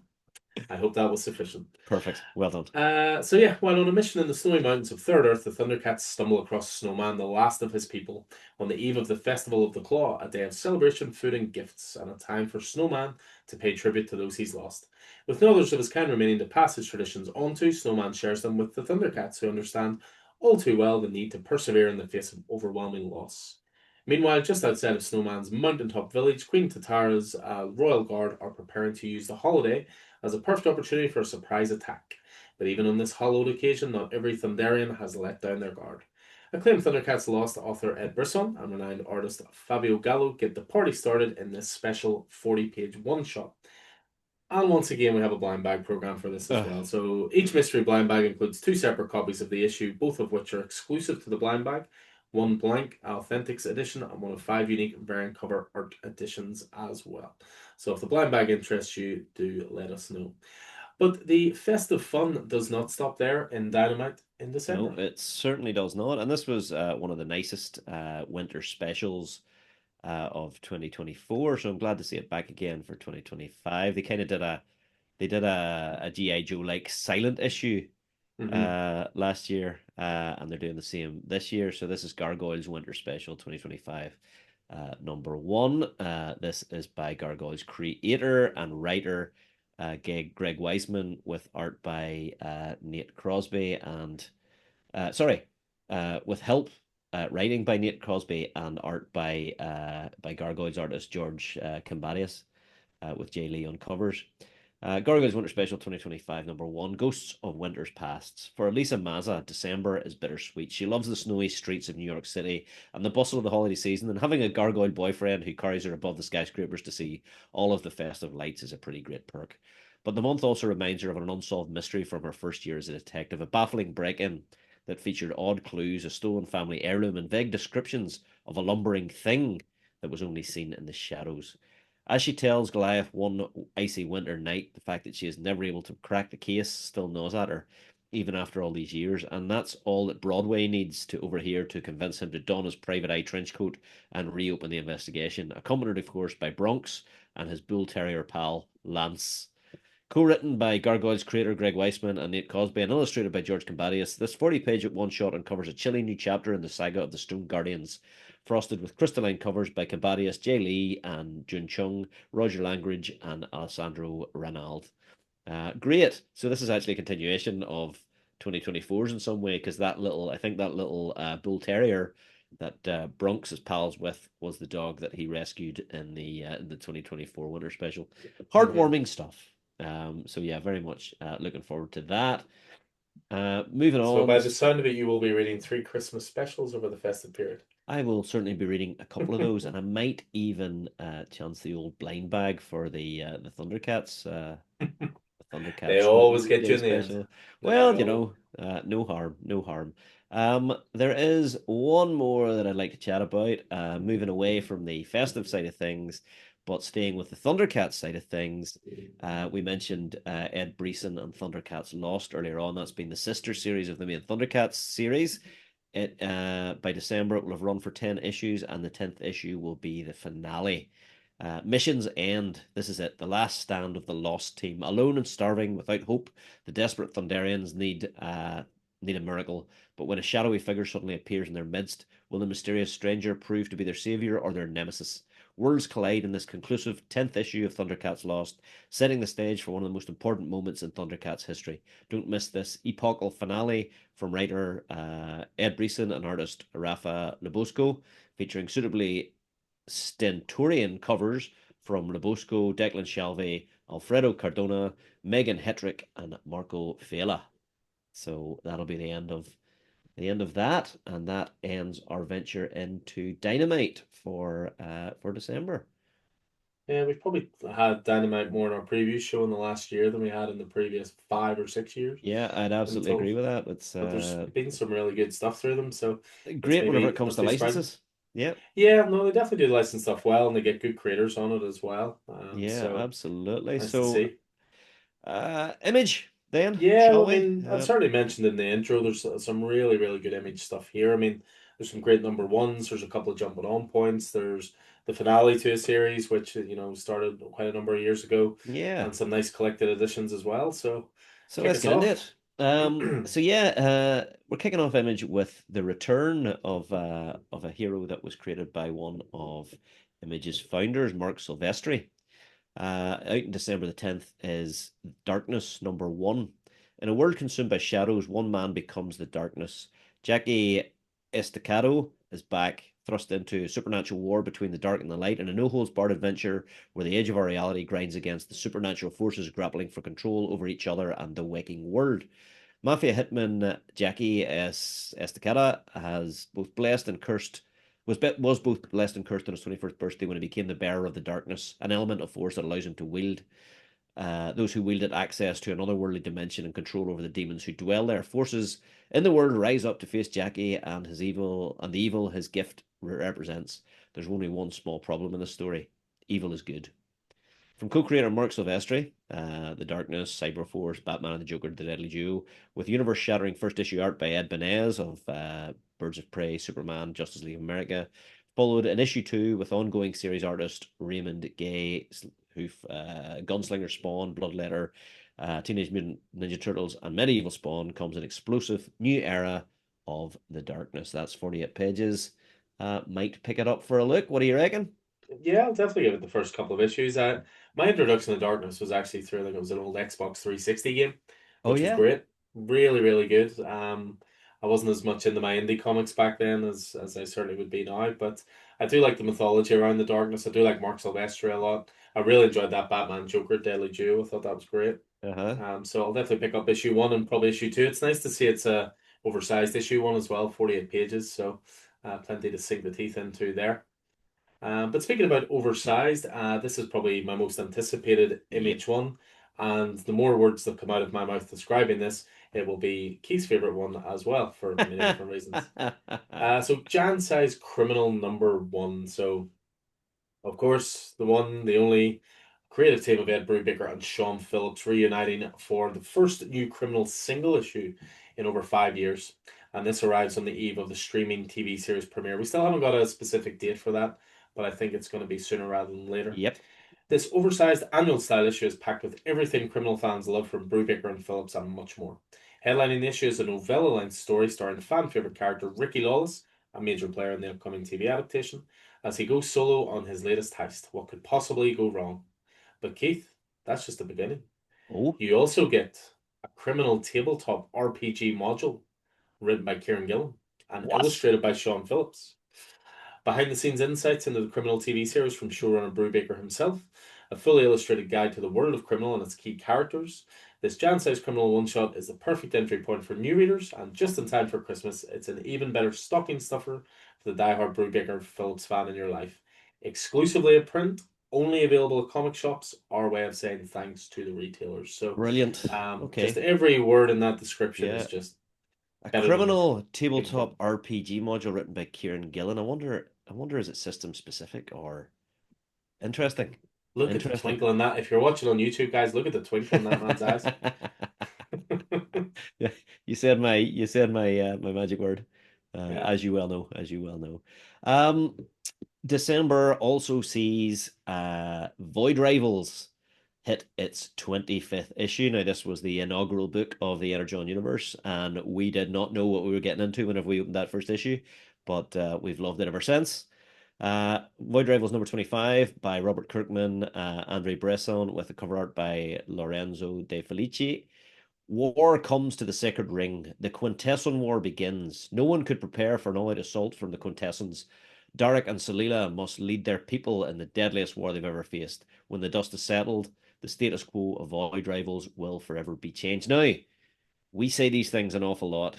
I hope that was sufficient. Perfect. Well done. So yeah, while on a mission in the snowy mountains of Third Earth, the Thundercats stumble across Snowman, the last of his people, on the eve of the Festival of the Claw, a day of celebration, food, and gifts, and a time for Snowman to pay tribute to those he's lost. With no others of his kind remaining to pass his traditions on to, Snowman shares them with the Thundercats, who understand all too well the need to persevere in the face of overwhelming loss. Meanwhile, just outside of Snowman's mountaintop village, Queen Tatara's royal guard are preparing to use the holiday as a perfect opportunity for a surprise attack. But even on this hallowed occasion, not every Thunderian has let down their guard. Acclaimed Thundercats lost author Ed Brisson and renowned artist Fabio Gallo get the party started in this special 40-page one-shot. And once again, we have a blind bag program for this as well. So each mystery blind bag includes two separate copies of the issue, both of which are exclusive to the blind bag. One blank Authentics edition and one of 5 unique variant cover art editions as well. So if the blind bag interests you, do let us know. But the festive fun does not stop there in Dynamite in No, December. it certainly does not. And this was one of the nicest winter specials of 2024. So I'm glad to see it back again for 2025. They kind of did a GI Joe like silent issue Mm-hmm. last year, and they're doing the same this year. So this is Gargoyles Winter Special 2025, number one. This is by Gargoyles creator and writer Greg Weisman, with art by Nate Crosby and with help writing by Nate Crosby and art by Gargoyles artist George Kambadius, with Jay Lee on covers. Gargoyles Winter Special 2025 number one, Ghosts of Winter's Pasts. For Elisa Maza, December is bittersweet. She loves the snowy streets of New York City and the bustle of the holiday season, and having a gargoyle boyfriend who carries her above the skyscrapers to see all of the festive lights is a pretty great perk. But the month also reminds her of an unsolved mystery from her first year as a detective, a baffling break-in that featured odd clues, a stolen family heirloom, and vague descriptions of a lumbering thing that was only seen in the shadows. As she tells Goliath one icy winter night, the fact that she is never able to crack the case still gnaws at her, even after all these years, and that's all that Broadway needs to overhear to convince him to don his private eye trench coat and reopen the investigation, accompanied, of course, by Bronx and his bull terrier pal, Lance. Co-written by Gargoyles creator Greg Weisman and Nate Cosby and illustrated by George Kambadius, this 40-page one-shot uncovers a chilling new chapter in the saga of the Stone Guardians, frosted with crystalline covers by Kambadius, Jay Lee and Jun Chung, Roger Langridge and Alessandro Ranald. Great. So this is actually a continuation of 2024s in some way, because I think that little bull terrier that Bronx is pals with was the dog that he rescued in the 2024 winter special. Mhm. Heartwarming stuff. So yeah, very much looking forward to that. Moving So on, by the sound of it, you will be reading three Christmas specials over the festive period. I will certainly be reading a couple of those, and I might even chance the old blind bag for the Thundercats. The They Thundercats always Women's get you Day in the end. special. They Well, all. no harm, no harm. There is one more that I'd like to chat about, moving away from the festive side of things, but staying with the Thundercats side of things. We mentioned Ed Brisson and Thundercats Lost earlier on. That's been the sister series of the main Thundercats series. It by December it will have run for 10 issues, and the 10th issue will be the finale. Missions end. This is it. The last stand of the lost team. Alone and starving, without hope, the desperate Thunderians need a miracle. But when a shadowy figure suddenly appears in their midst, will the mysterious stranger prove to be their savior or their nemesis? Worlds collide in this conclusive 10th issue of Thundercats Lost, setting the stage for one of the most important moments in Thundercats history. Don't miss this epochal finale from writer Ed Brisson and artist Rafa Lebosco, featuring suitably stentorian covers from Lebosco, Declan Shalvey, Alfredo Cardona, Megan Hetrick, and Marco Fiala. So that'll be the end of that, and that ends our venture into Dynamite for December. Yeah, we've probably had Dynamite more in our previous show in the last year than we had in the previous 5 or 6 years Yeah, I'd in absolutely agree total. with that. It's But there's been some really good stuff through them, so it's great whenever it maybe comes not to too surprising. licenses. Yeah, Yeah, no, they definitely do license stuff well, and they get good creators on it as well. yeah, So absolutely. nice to So, see. Image then, Yeah, shall well, I we? mean, I've certainly mentioned in the intro, there's some really, really good image stuff here. I mean, there's some great number ones. There's a couple of jumping on points. There's the finale to a series, which, started quite a number of years ago, Yeah. and some nice collected editions as well. So So kick let's us get into off. it. So yeah, we're kicking off Image with the return of a hero that was created by one of Image's founders, Mark Silvestri. Out in December the 10th is Darkness #1. In a world consumed by shadows, one man becomes the darkness. Jackie Estacado is back, thrust into a supernatural war between the dark and the light, in a no-holds-barred adventure where the edge of our reality grinds against the supernatural forces grappling for control over each other and the waking world. Mafia hitman Jackie Estacada has both blessed and cursed was both blessed and cursed on his 21st birthday when he became the bearer of the darkness, an element of force that allows him to wield those who wield it access to another worldly dimension and control over the demons who dwell there. Forces in the world rise up to face Jackie and the evil his gift represents. There's only one small problem in this story: evil is good. From co-creator Mark Silvestri, The Darkness, Cyberforce, Batman and the Joker, The Deadly Duo, with universe-shattering first-issue art by Ed Benez of Birds of Prey, Superman, Justice League of America, followed in issue 2 with ongoing series artist Raymond Gay, who Gunslinger Spawn, Bloodletter, Teenage Mutant Ninja Turtles, and Medieval Spawn comes an explosive new era of the darkness. That's 48 pages. Might pick it up for a look. What do you reckon? Yeah, I'll definitely give it the first couple of issues. My introduction to Darkness was actually through like it was an old Xbox 360 game, Oh which was yeah. great. Really, really good. I wasn't as much into my indie comics back then as I certainly would be now, but I do like the mythology around the Darkness. I do like Mark Silvestri a lot. I really enjoyed that Batman Joker Deadly Duo. I thought that was great. Uh-huh. So I'll definitely pick up issue one and probably issue two. It's nice to see it's a oversized issue one as well, 48 pages, so plenty to sink the teeth into there. But speaking about oversized, this is probably my most anticipated Yep. Image one. And the more words that come out of my mouth describing this, it will be Keith's favorite one as well for many different reasons. So Jan size criminal #1. So, of course, the one, the only creative team of Ed Brubaker and Sean Phillips reuniting for the first new criminal single issue in over 5 years. And this arrives on the eve of the streaming TV series premiere. We still haven't got a specific date for that, but I think it's going to be sooner rather than later. Yep. This oversized annual style issue is packed with everything criminal fans love from Brubaker and Phillips and much more. Headlining the issue is a novella-length story starring fan favorite character Ricky Lawless, a major player in the upcoming TV adaptation, as he goes solo on his latest heist. What could possibly go wrong? But Keith, that's just the beginning. Oh, You also get a criminal tabletop RPG module written by Kieran Gillen and What? illustrated by Sean Phillips. Behind the scenes insights into the Criminal TV series from showrunner Brubaker himself, a fully illustrated guide to the world of Criminal and its key characters. This giant sized Criminal one shot is the perfect entry point for new readers, and just in time for Christmas, it's an even better stocking stuffer for the diehard Brubaker Phillips fan in your life. Exclusively a print, only available at comic shops, our way of saying thanks to the retailers. So, Brilliant. just Okay. every word in that description is Yeah. just A better than criminal being tabletop done. RPG module written by Kieran Gillen. I wonder is it system specific or interesting? Look at the Interesting. twinkle in that. If you're watching on YouTube, guys, look at the twinkle in that man's eyes. Yeah, you said my my magic word, Yeah. as you well know, as you well know. Um, December also sees Void Rivals hit its 25th issue. Now, this was the inaugural book of the Energon universe, and we did not know what we were getting into whenever we opened that first issue, but we've loved it ever since. Void Rivals number 25 by Robert Kirkman, Andre Bresson, with the cover art by Lorenzo De Felici. War comes to the Sacred Ring. The Quintesson War begins. No one could prepare for an all-out assault from the Quintessons. Darek and Salila must lead their people in the deadliest war they've ever faced. When the dust is settled, the status quo of Void Rivals will forever be changed. Now, we say these things an awful lot.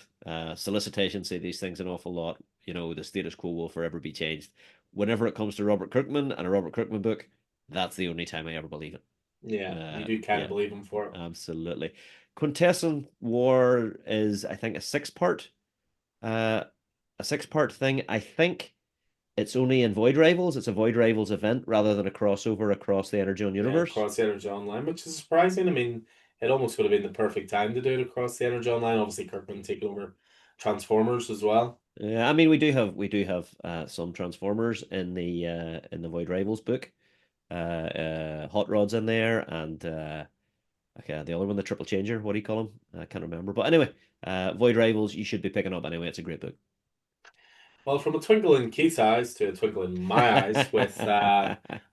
Solicitation say these things an awful lot. You know, the status quo will forever be changed. Whenever it comes to Robert Kirkman and a Robert Kirkman book, that's the only time I ever believe it. Yeah, you do kind of Yeah, believe him for it. absolutely. Quintessence War is, I think, uh, a six-part thing. I think it's only in Void Rivals. It's a Void Rivals event rather than a crossover across the Energon Yeah, universe. across the Energy Online, which is surprising. I mean, it almost would have been the perfect time to do it across the Energy Online. Obviously, Kirkman taking over Transformers as well. Yeah, I mean, we do have some Transformers in the Void Rivals book. Hot Rod's in there, and okay, the other one, the Triple Changer. What do you call him? I can't remember. But anyway, Void Rivals, you should be picking up anyway. It's a great book. Well, from a twinkle in Keith's eyes to a twinkle in my eyes with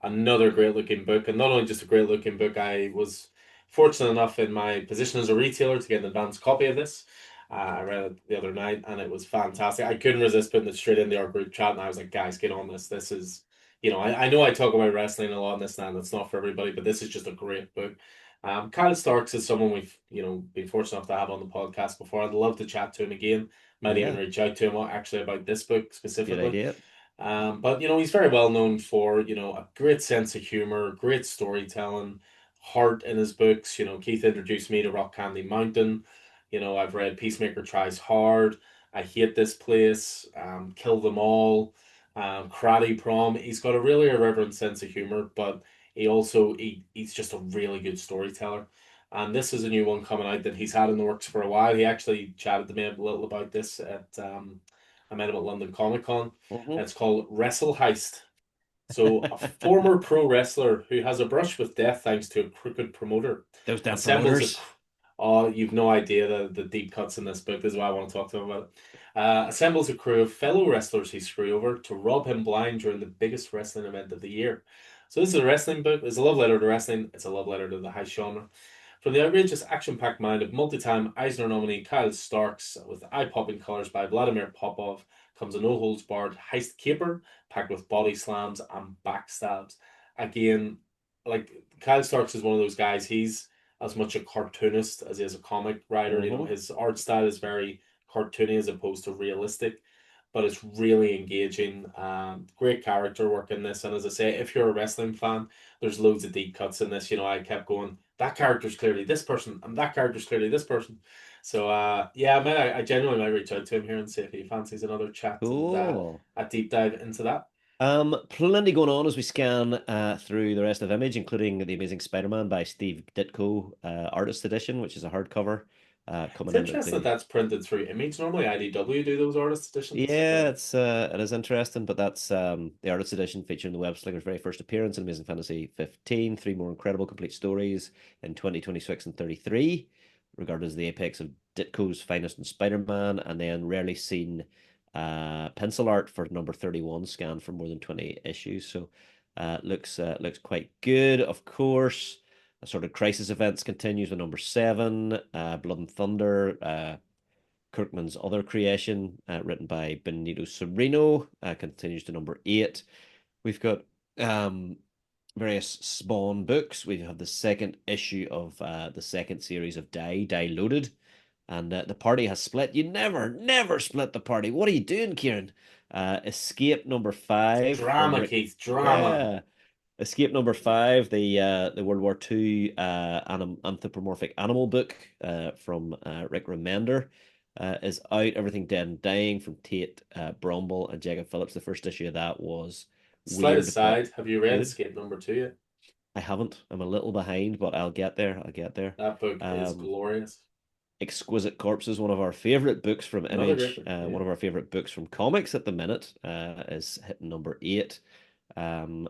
another great looking book. And not only just a great looking book, I was fortunate enough in my position as a retailer to get an advanced copy of this. I read it the other night and it was fantastic. I couldn't resist putting it straight into our group chat and I was like, guys, get on this. This is, I know I talk about wrestling a lot in this and it's not for everybody, but this is just a great book. Kyle Starks is someone we've, been fortunate enough to have on the podcast before. I'd love to chat to him again. Might even Yeah, reach out to him actually about this book good specifically. idea. But he's very well known for a great sense of humor, great storytelling, heart in his books. Keith introduced me to Rock Candy Mountain. I've read Peacemaker Tries Hard, I Hate This Place, Kill Them All, Karate Prom. He's got a really irreverent sense of humor, but he's just a really good storyteller. And this is a new one coming out that he's had in the works for a while. He actually chatted to me a little about this at I met him at London Comic Con. Mhm. It's called Wrestle Heist. So, a former pro wrestler who has a brush with death thanks to a crooked promoter Those damn assembles a. promoters. Oh, you've no idea the deep cuts in this book. This is why I want to talk to him about it. Assembles a crew of fellow wrestlers he screw over to rob him blind during the biggest wrestling event of the year. So, this is a wrestling book. It's a love letter to wrestling. It's a love letter to the high genre. From the outrageous action-packed mind of multi-time Eisner nominee Kyle Starks, with eye-popping colors by Vladimir Popov, comes a no-holds-barred heist caper packed with body slams and backstabs. Again, like Kyle Starks is one of those guys. He's as much a cartoonist as he is a comic writer. Hmm. His art style is very cartoony as opposed to realistic, but it's really engaging. Great character work in this, and as I say, if you're a wrestling fan, there's loads of deep cuts in this. I kept going. That character's clearly this person, and that character's clearly this person. So, yeah, I genuinely might reach out to him here and see if he fancies another chat and Cool. a deep dive into that. Plenty going on as we scan through the rest of Image, including The Amazing Spider-Man by Steve Ditko, Artist Edition, which is a hardcover It's coming in at interesting that the. that's printed through Image. Normally, IDW do those artist editions. Yeah, it is interesting, but that's the Artist Edition featuring the Web Slinger's very first appearance in Amazing Fantasy 15, three more incredible complete stories in 2026 and 33, regarded as the apex of Ditko's finest in Spider-Man, and then rarely seen pencil art for number 31 scanned for more than 20 issues. So looks quite good, of course. sort of crisis events continues with number 7, Blood and Thunder, Kirkman's other creation, written by Benito Cereno, continues to number 8. We've got various Spawn books. We have the second issue of the second series of Die Loaded, and the party has split. You never split the party. What are you doing, Kieran? Escape number 5 from Drama, Rick. Keith, drama. Yeah, Escape number 5, the World War II anthropomorphic animal book from Rick Remender is out. Everything Dead and Dying from Tate Bromble and Jacob Phillips. The first issue of that was Slight weird but aside, have you read good. Escape number 2 yet? I haven't. I'm a little behind, but I'll get there. I'll get there. That book is Um, glorious. Exquisite Corpses, one of our favorite books from Another great Image, book. Yeah. one of our favorite books from comics at the minute, is hitting number 8. And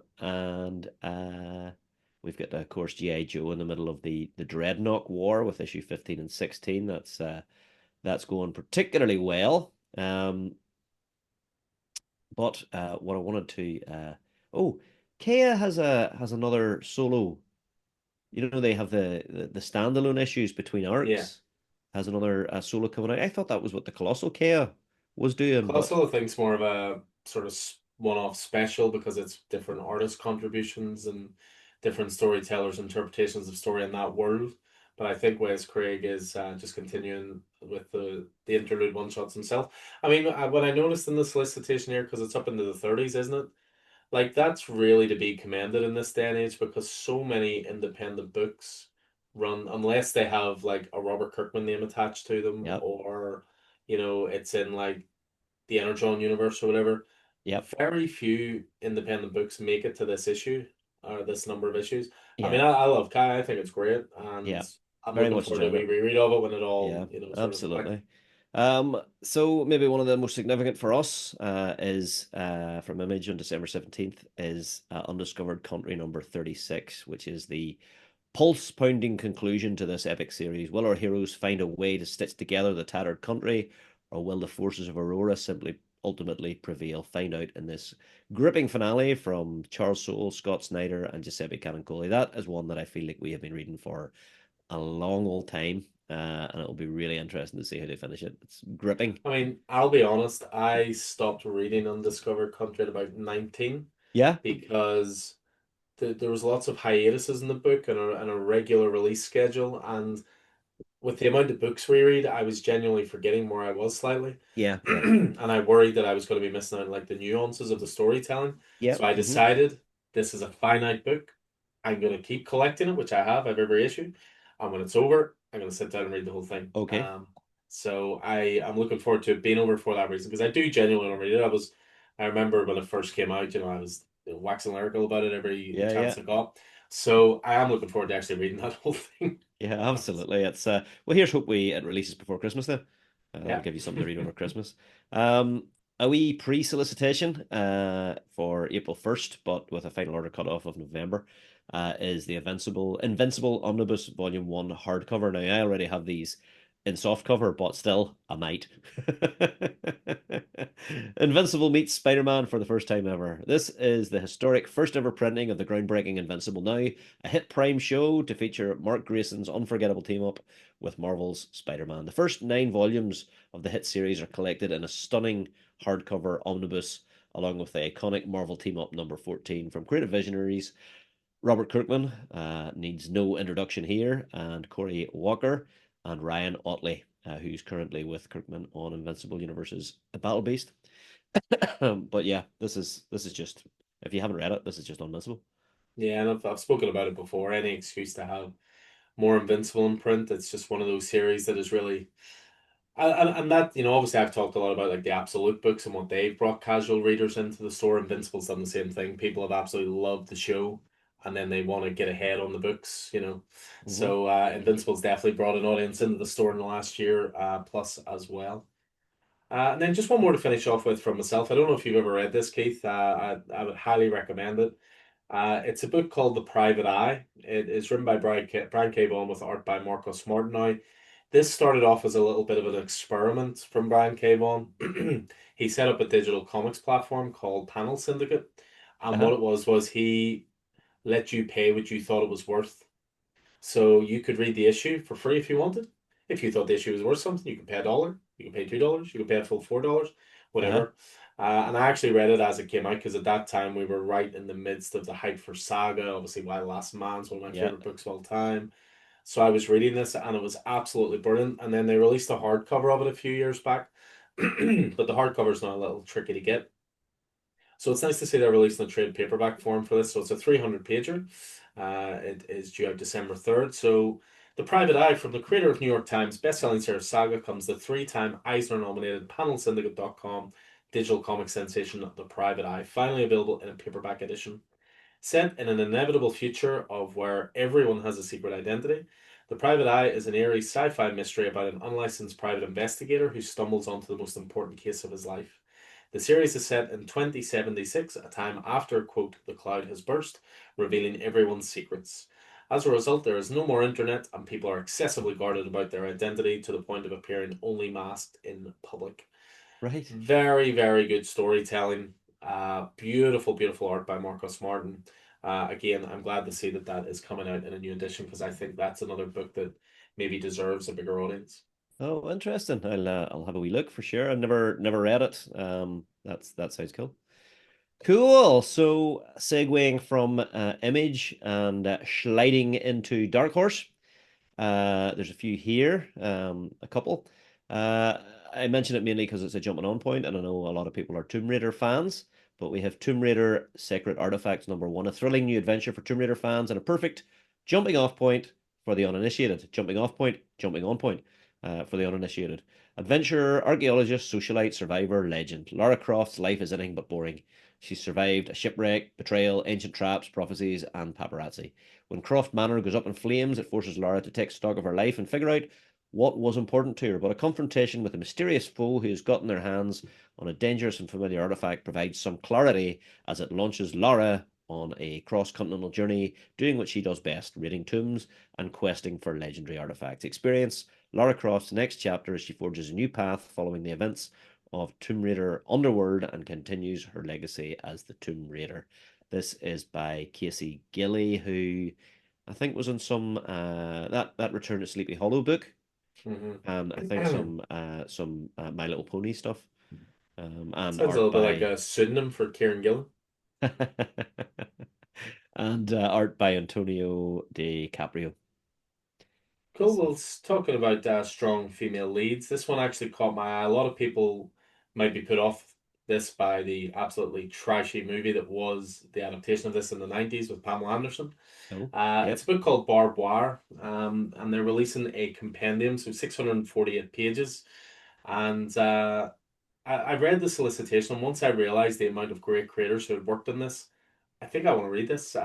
we've got, of course, G.I. Joe in the middle of the Dreadnought War with issue 15 and 16. That's going particularly well. But what I wanted to oh, Kea has another solo. You know, they have the standalone issues between Yeah. arcs. Has another solo coming out. I thought that was what the Colossal Kea was doing, but Colossal, I think, is more of a sort of one-off special because it's different artist contributions and different storytellers' interpretations of story in that world. But I think Wes Craig is just continuing with the interlude one-shots himself. I mean, when I noticed in the solicitation here, because it's up into the 30s, isn't it? Like that's really to be commended in this day and age because so many independent books run unless they have like a Robert Kirkman name attached to them yep, or it's in like the Energon universe or whatever. yep, Very few independent books make it to this issue or this number of issues. I yeah, mean, I love Kai. I think it's great, and yeah. I'm Very looking much forward to a enjoying wee it. reread of it when it all Yeah, sort of click. absolutely. So maybe one of the most significant for us is from Image on December 17th is Undiscovered Country number 36, which is the pulse pounding conclusion to this epic series. Will our heroes find a way to stitch together the tattered country, or will the forces of Aurora simply ultimately prevail? Find out in this gripping finale from Charles Soule, Scott Snyder, and Giuseppe Canoncoli. That is one that I feel like we have been reading for a long old time, and it'll be really interesting to see how they finish it. It's gripping. I mean, I'll be honest, I stopped reading Undiscovered Country at about 19 Yeah, because there was lots of hiatuses in the book and a regular release schedule. And with the amount of books we read, I was genuinely forgetting where I was slightly. yeah, yeah, And I worried that I was going to be missing out on like the nuances of the storytelling. yeah. So I decided this is a finite book. I'm going to keep collecting it, which I have every issue. And when it's over, I'm going to sit down and read the whole thing. Okay. So I'm looking forward to it being over for that reason because I do genuinely want to read it. I remember when it first came out, I was waxing lyrical about it every Yeah, yeah. chance I got. So I am looking forward to actually reading that whole thing. Yeah, absolutely. It's well, here's hope it releases before Christmas then. That'll Yeah. give you something to read over Christmas. Um, a wee pre-solicitation for April 1st, but with a final order cut off of November, is the Invincible Omnibus Volume 1 hardcover. Now I already have these in soft cover, but still I might. Invincible meets Spider-Man for the first time ever. This is the historic first ever printing of the groundbreaking Invincible Now, a hit Prime show to feature Mark Grayson's unforgettable team up with Marvel's Spider-Man. The first 9 volumes of the hit series are collected in a stunning hardcover omnibus, along with the iconic Marvel team up number 14 from creative visionaries Robert Kirkman, needs no introduction here, and Corey Walker and Ryan Otley, who's currently with Kirkman on Invincible Universe's Battle Beast. But yeah, this is just, if you haven't read it, this is just Invincible. Yeah, and I've spoken about it before. Any excuse to have more Invincible in print, it's just one of those series that is really and that, obviously I've talked a lot about like the Absolute books and what they've brought casual readers into the store. Invincible's done the same thing. People have absolutely loved the show and then they want to get ahead on the books. Mm-hmm. So Invincible's definitely brought an audience into the store in the last year, plus as well. And then just one more to finish off with from myself. I don't know if you've ever read this, Keith. I would highly recommend it. It's a book called The Private Eye. It is written by Brian K. Vaughan with art by Marcos Martin. Now, this started off as a little bit of an experiment from Brian K. Vaughan. He set up a digital comics platform called Panel Syndicate. And Uh-huh. what it was he let you pay what you thought it was worth. So you could read the issue for free if you wanted. If you thought the issue was worth something, you could pay $1, you could pay $2, you could pay a full $4, Uh-huh. whatever. And I actually read it as it came out because at that time we were right in the midst of the hype for Saga. Obviously, Why the Last Man's one of my Yeah. favorite books of all time. So I was reading this and it was absolutely brilliant. And then they released a hardcover of it a few years back, but the hardcover is now a little tricky to get. So it's nice to see they're releasing a trade paperback form for this. So it's a 300 pager. It is due out December 3rd. So The Private Eye, from the creator of New York Times bestselling series Saga, comes the three-time Eisner nominated panelsyndicate.com digital comic sensation The Private Eye, finally available in a paperback edition. Set in an inevitable future of where everyone has a secret identity, The Private Eye is an eerie sci-fi mystery about an unlicensed private investigator who stumbles onto the most important case of his life. The series is set in 2076, a time after, quote, the cloud has burst, revealing everyone's secrets. As a result, there is no more internet, and people are excessively guarded about their identity to the point of appearing only masked in public. Right. Very, very good storytelling. Beautiful, beautiful art by Marcus Martin. Again, I'm glad to see that that is coming out in a new edition because I think that's another book that maybe deserves a bigger audience. Oh, interesting. I'll have a wee look for sure. I've never read it. That sounds cool. Cool. So segueing from Image and sliding into Dark Horse. There's a few here, a couple. Uh, I mention it mainly because it's a jumping on point, and I know a lot of people are Tomb Raider fans. But we have Tomb Raider Sacred Artifacts #1, a thrilling new adventure for Tomb Raider fans and a perfect jumping off point for the uninitiated. Jumping off point, jumping on point for the uninitiated. Adventurer, archaeologist, socialite, survivor, legend. Lara Croft's life is anything but boring. She's survived a shipwreck, betrayal, ancient traps, prophecies, and paparazzi. When Croft Manor goes up in flames, it forces Lara to take stock of her life and figure out what was important to her. But a confrontation with a mysterious foe who has gotten their hands on a dangerous and familiar artifact provides some clarity as it launches Lara on a cross-continental journey, doing what she does best, raiding tombs and questing for legendary artifacts. Experience Lara Croft's next chapter as she forges a new path following the events of Tomb Raider Underworld and continues her legacy as the Tomb Raider. This is by Casey Gilly, who I think was in some that Return to Sleepy Hollow book, and I think Mm-hmm. some My Little Pony stuff, and Sounds a art little bit like by a pseudonym for Kieran Gillen. and art by Antonio De Caprio. Cool. Well, talking about strong female leads, this one actually caught my eye. A lot of people might be put off this by the absolutely trashy movie that was the adaptation of this in the 90s with Pamela Anderson. Oh, It's yep. a book called Barbed Wire, and they're releasing a compendium, so 648 pages. And I read the solicitation, and once I realized the amount of great creators who had worked on this, I think I want to read this.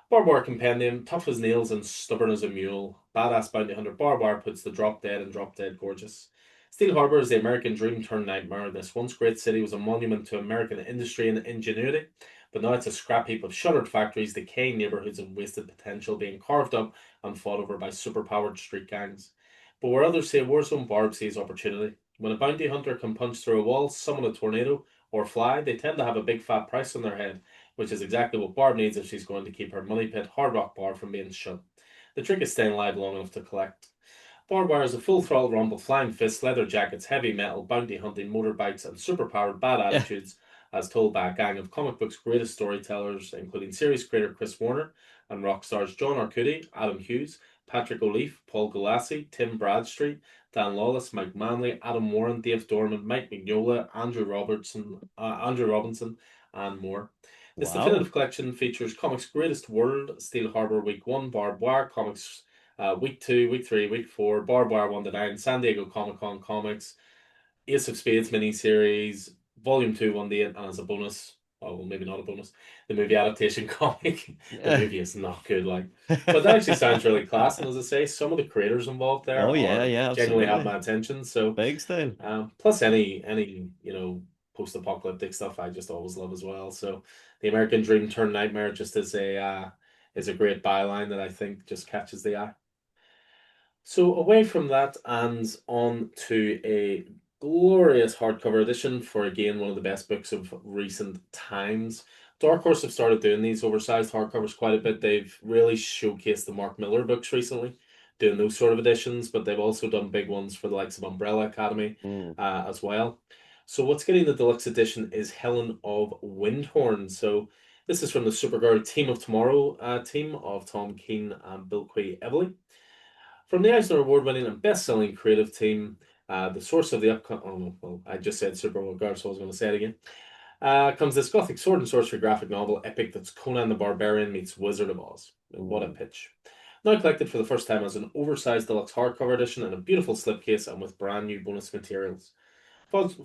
Barbed Compendium, tough as nails and stubborn as a mule. Badass bounty hunter Barbed puts the drop dead and drop dead gorgeous. Steel Harbor is the American dream turned nightmare. This once great city was a monument to American industry and ingenuity, but now it's a scrap heap of shuttered factories, decaying neighborhoods, and wasted potential being carved up and fought over by superpowered street gangs. But where others say Warzone, Barb sees opportunity. When a bounty hunter can punch through a wall, summon a tornado, or fly, they tend to have a big fat price on their head, which is exactly what Barb needs if she's going to keep her money pit Hard Rock Bar from being shut. The trick is staying alive long enough to collect. Barbed Wire is a full throttle rumble, flying fists, leather jackets, heavy metal, bounty hunting, motorbikes, and superpowered bad Yeah. attitudes, as told by a gang of comic books' greatest storytellers, including series creator Chris Warner and rock stars John Arcudi, Adam Hughes, Patrick O'Leary, Paul Galassi, Tim Bradstreet, Dan Lawless, Mike Manley, Adam Warren, Dave Dorman, Mike Mignola, Andrew Robinson, and more. This Wow. definitive collection features comics' greatest world, Steel Harbor Week 1, Barbed Wire comics week 2, week 3, week 4, Barbed Wire 1 to 9, San Diego Comic Con comics, Ace of Spades miniseries, Volume 2, 1 to 8, and as a bonus, well, maybe not a bonus, the movie adaptation comic. The movie is not good, like, but that actually sounds really class. And as I say, some of the creators involved there Oh yeah, are yeah, genuinely have absolutely. my attention. So, Big style. plus any post-apocalyptic stuff, I just always love as well. So, the American Dream turned nightmare just is a great byline that I think just catches the eye. So away from that and on to a glorious hardcover edition for again one of the best books of recent times. Dark Horse have started doing these oversized hardcovers quite a bit. They've really showcased the Mark Miller books recently, doing those sort of editions, but they've also done big ones for the likes of Umbrella Academy Mm. as well. So what's getting the deluxe edition is Helen of Windhorn. So this is from the Supergirl Team of Tomorrow team of Tom Keene and Bilquis Evely. From the Eisner Award-winning and best-selling creative team, the source of the upcoming... Oh, no, well, I just said Supergirl, so I was going to say it again. Comes this gothic sword and sorcery graphic novel epic that's Conan the Barbarian meets Wizard of Oz. What a Mm. pitch. Now collected for the first time as an oversized deluxe hardcover edition in a beautiful slipcase and with brand new bonus materials.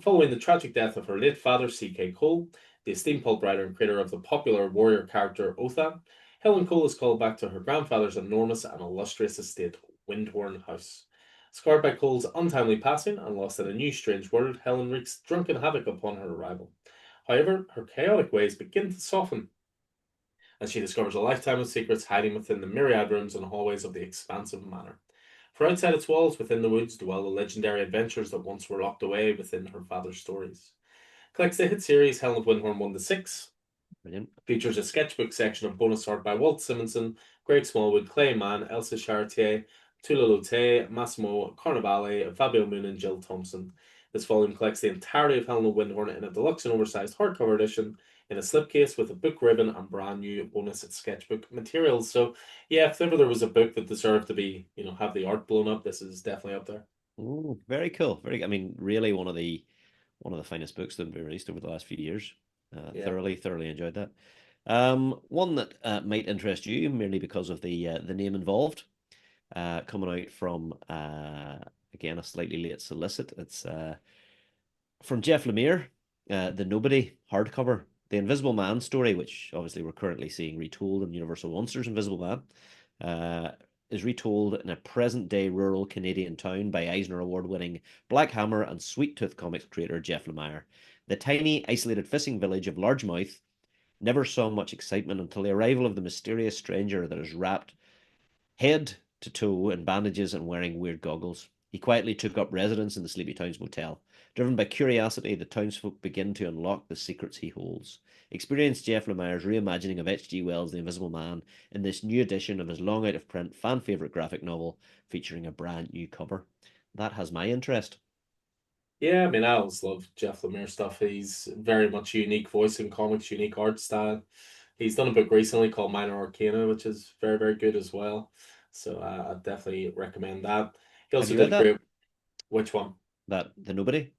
Following the tragic death of her late father, C.K. Cole, the esteemed pulp writer and creator of the popular warrior character Otha, Helen Cole is called back to her grandfather's enormous and illustrious estate, Windhorn House. Scarred by Cole's untimely passing and lost in a new strange world, Helen wreaks drunken havoc upon her arrival. However, her chaotic ways begin to soften as she discovers a lifetime of secrets hiding within the myriad rooms and hallways of the expansive manor. For outside its walls, within the woods, dwell the legendary adventures that once were locked away within her father's stories. Collects the hit series Helen of Windhorn 1 to 6, Brilliant. features a sketchbook section of bonus art by Walt Simonson, Greg Smallwood, Clay Mann, Elsa Chartier, Tula Lotte, Massimo Carnevale, Fabio Moon, and Jill Thompson. This volume collects the entirety of Helen of Windhorn in a deluxe and oversized hardcover edition in a slipcase with a book ribbon and brand new bonus sketchbook materials. So, yeah, if ever there was a book that deserved to be, have the art blown up, this is definitely up there. Ooh, very cool. Very, I mean, really one of the finest books that have been released over the last few years. Yeah. Thoroughly enjoyed that. One that might interest you merely because of the name involved. Coming out from again a slightly late solicit. It's from Jeff Lemire, The Nobody hardcover, The Invisible Man story, which obviously we're currently seeing retold in Universal Monsters Invisible Man, is retold in a present day rural Canadian town by Eisner Award winning Black Hammer and Sweet Tooth Comics creator Jeff Lemire. The tiny, isolated fishing village of Largemouth never saw much excitement until the arrival of the mysterious stranger that is wrapped head to toe in bandages and wearing weird goggles. He quietly took up residence in the Sleepy Towns Motel. Driven by curiosity, the townsfolk begin to unlock the secrets he holds. Experience Jeff Lemire's reimagining of H.G. Wells' The Invisible Man in this new edition of his long out of print fan favourite graphic novel featuring a brand new cover. That has my interest. Yeah, I mean, I always love Jeff Lemire stuff. He's very much a unique voice in comics, unique art style. He's done a book recently called Minor Arcana, which is very, very good as well. So I'd definitely recommend that. He Have also you did read a that? great, which one? That The Nobody?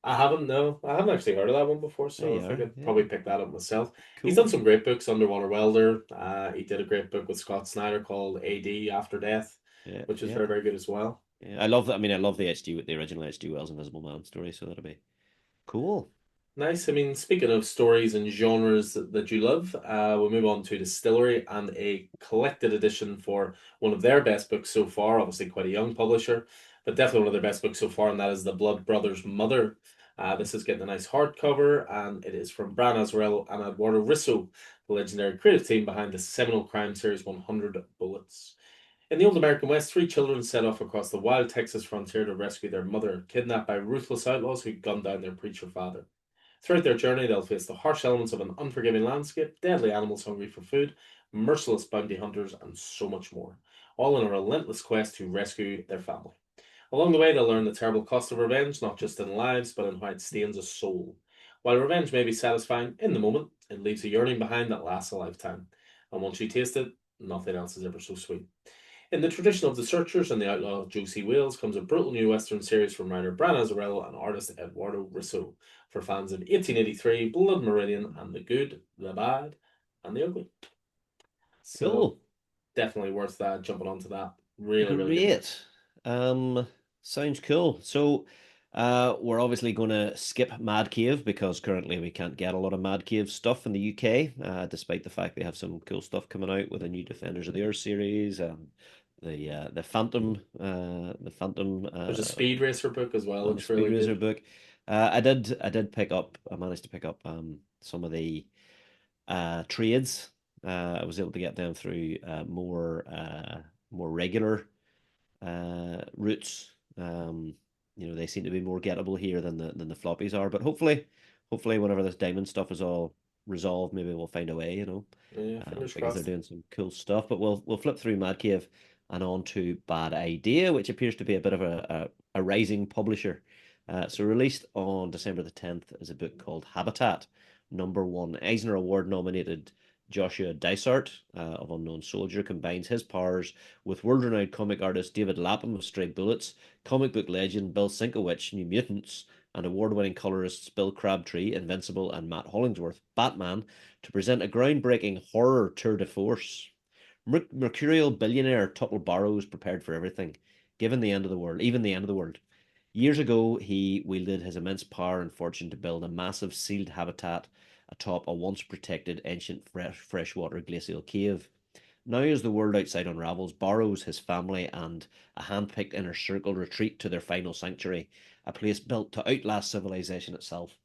I haven't, no. I haven't actually heard of that one before, There so I you think are. I'd Yeah. probably pick that up myself. He's done Cool. some great books, Underwater Welder. He did a great book with Scott Snyder called AD After Death, Yeah, which was yeah. very, very good as well. Yeah. I love that. I mean, I love the HG, the original HG Wells Invisible Man story, so that'll be cool. Nice. I mean, speaking of stories and genres that you love, we'll move on to Distillery and a collected edition for one of their best books so far. Obviously, quite a young publisher, but definitely one of their best books so far, and that is The Blood Brothers Mother. This is getting a nice hardcover, and it is from Bran Azarello and Eduardo Risso, the legendary creative team behind the seminal crime series 100 Bullets. In the old American West, three children set off across the wild Texas frontier to rescue their mother, kidnapped by ruthless outlaws who gunned down their preacher father. Throughout their journey, they'll face the harsh elements of an unforgiving landscape, deadly animals hungry for food, merciless bounty hunters, and so much more, all in a relentless quest to rescue their family. Along the way, they'll learn the terrible cost of revenge, not just in lives, but in how it stains a soul. While revenge may be satisfying in the moment, it leaves a yearning behind that lasts a lifetime. And once you taste it, nothing else is ever so sweet. In the tradition of the Searchers and the Outlaw of Josie Wales comes a brutal new Western series from writer Bran Azzarello and artist Eduardo Risso for fans of 1883, Blood Meridian, and the Good, the Bad, and the Ugly. So Cool. definitely worth jumping onto that. Really, really good book. Great. Um, Sounds cool. So, we're obviously going to skip Mad Cave because currently we can't get a lot of Mad Cave stuff in the UK, despite the fact they have some cool stuff coming out with a new Defenders of the Earth series and the Phantom There's a Speed Racer book as well. on the Looks Speed really Racer good. book. I managed to pick up some of the trades. I was able to get them through more regular routes. They seem to be more gettable here than the floppies are. But hopefully, whenever this diamond stuff is all resolve, maybe we'll find a way, Yeah, fingers because they're crossed. doing some cool stuff. But we'll flip through Mad Cave and on to Bad Idea, which appears to be a bit of a rising publisher. So released on December the 10th is a book called Habitat. Number one Eisner Award nominated Joshua Dysart of Unknown Soldier combines his powers with world-renowned comic artist David Lapham of Stray Bullets, comic book legend Bill Sienkiewicz, New Mutants, and award-winning colorists Bill Crabtree, Invincible, and Matt Hollingsworth, Batman, to present a groundbreaking horror tour de force. Mercurial billionaire Tuttle Barrows prepared for everything, given the end of the world, even the end of the world. Years ago, he wielded his immense power and fortune to build a massive sealed habitat atop a once protected ancient freshwater glacial cave. Now, as the world outside unravels, Barrows, his family, and a hand picked inner circle retreat to their final sanctuary, a place built to outlast civilization itself.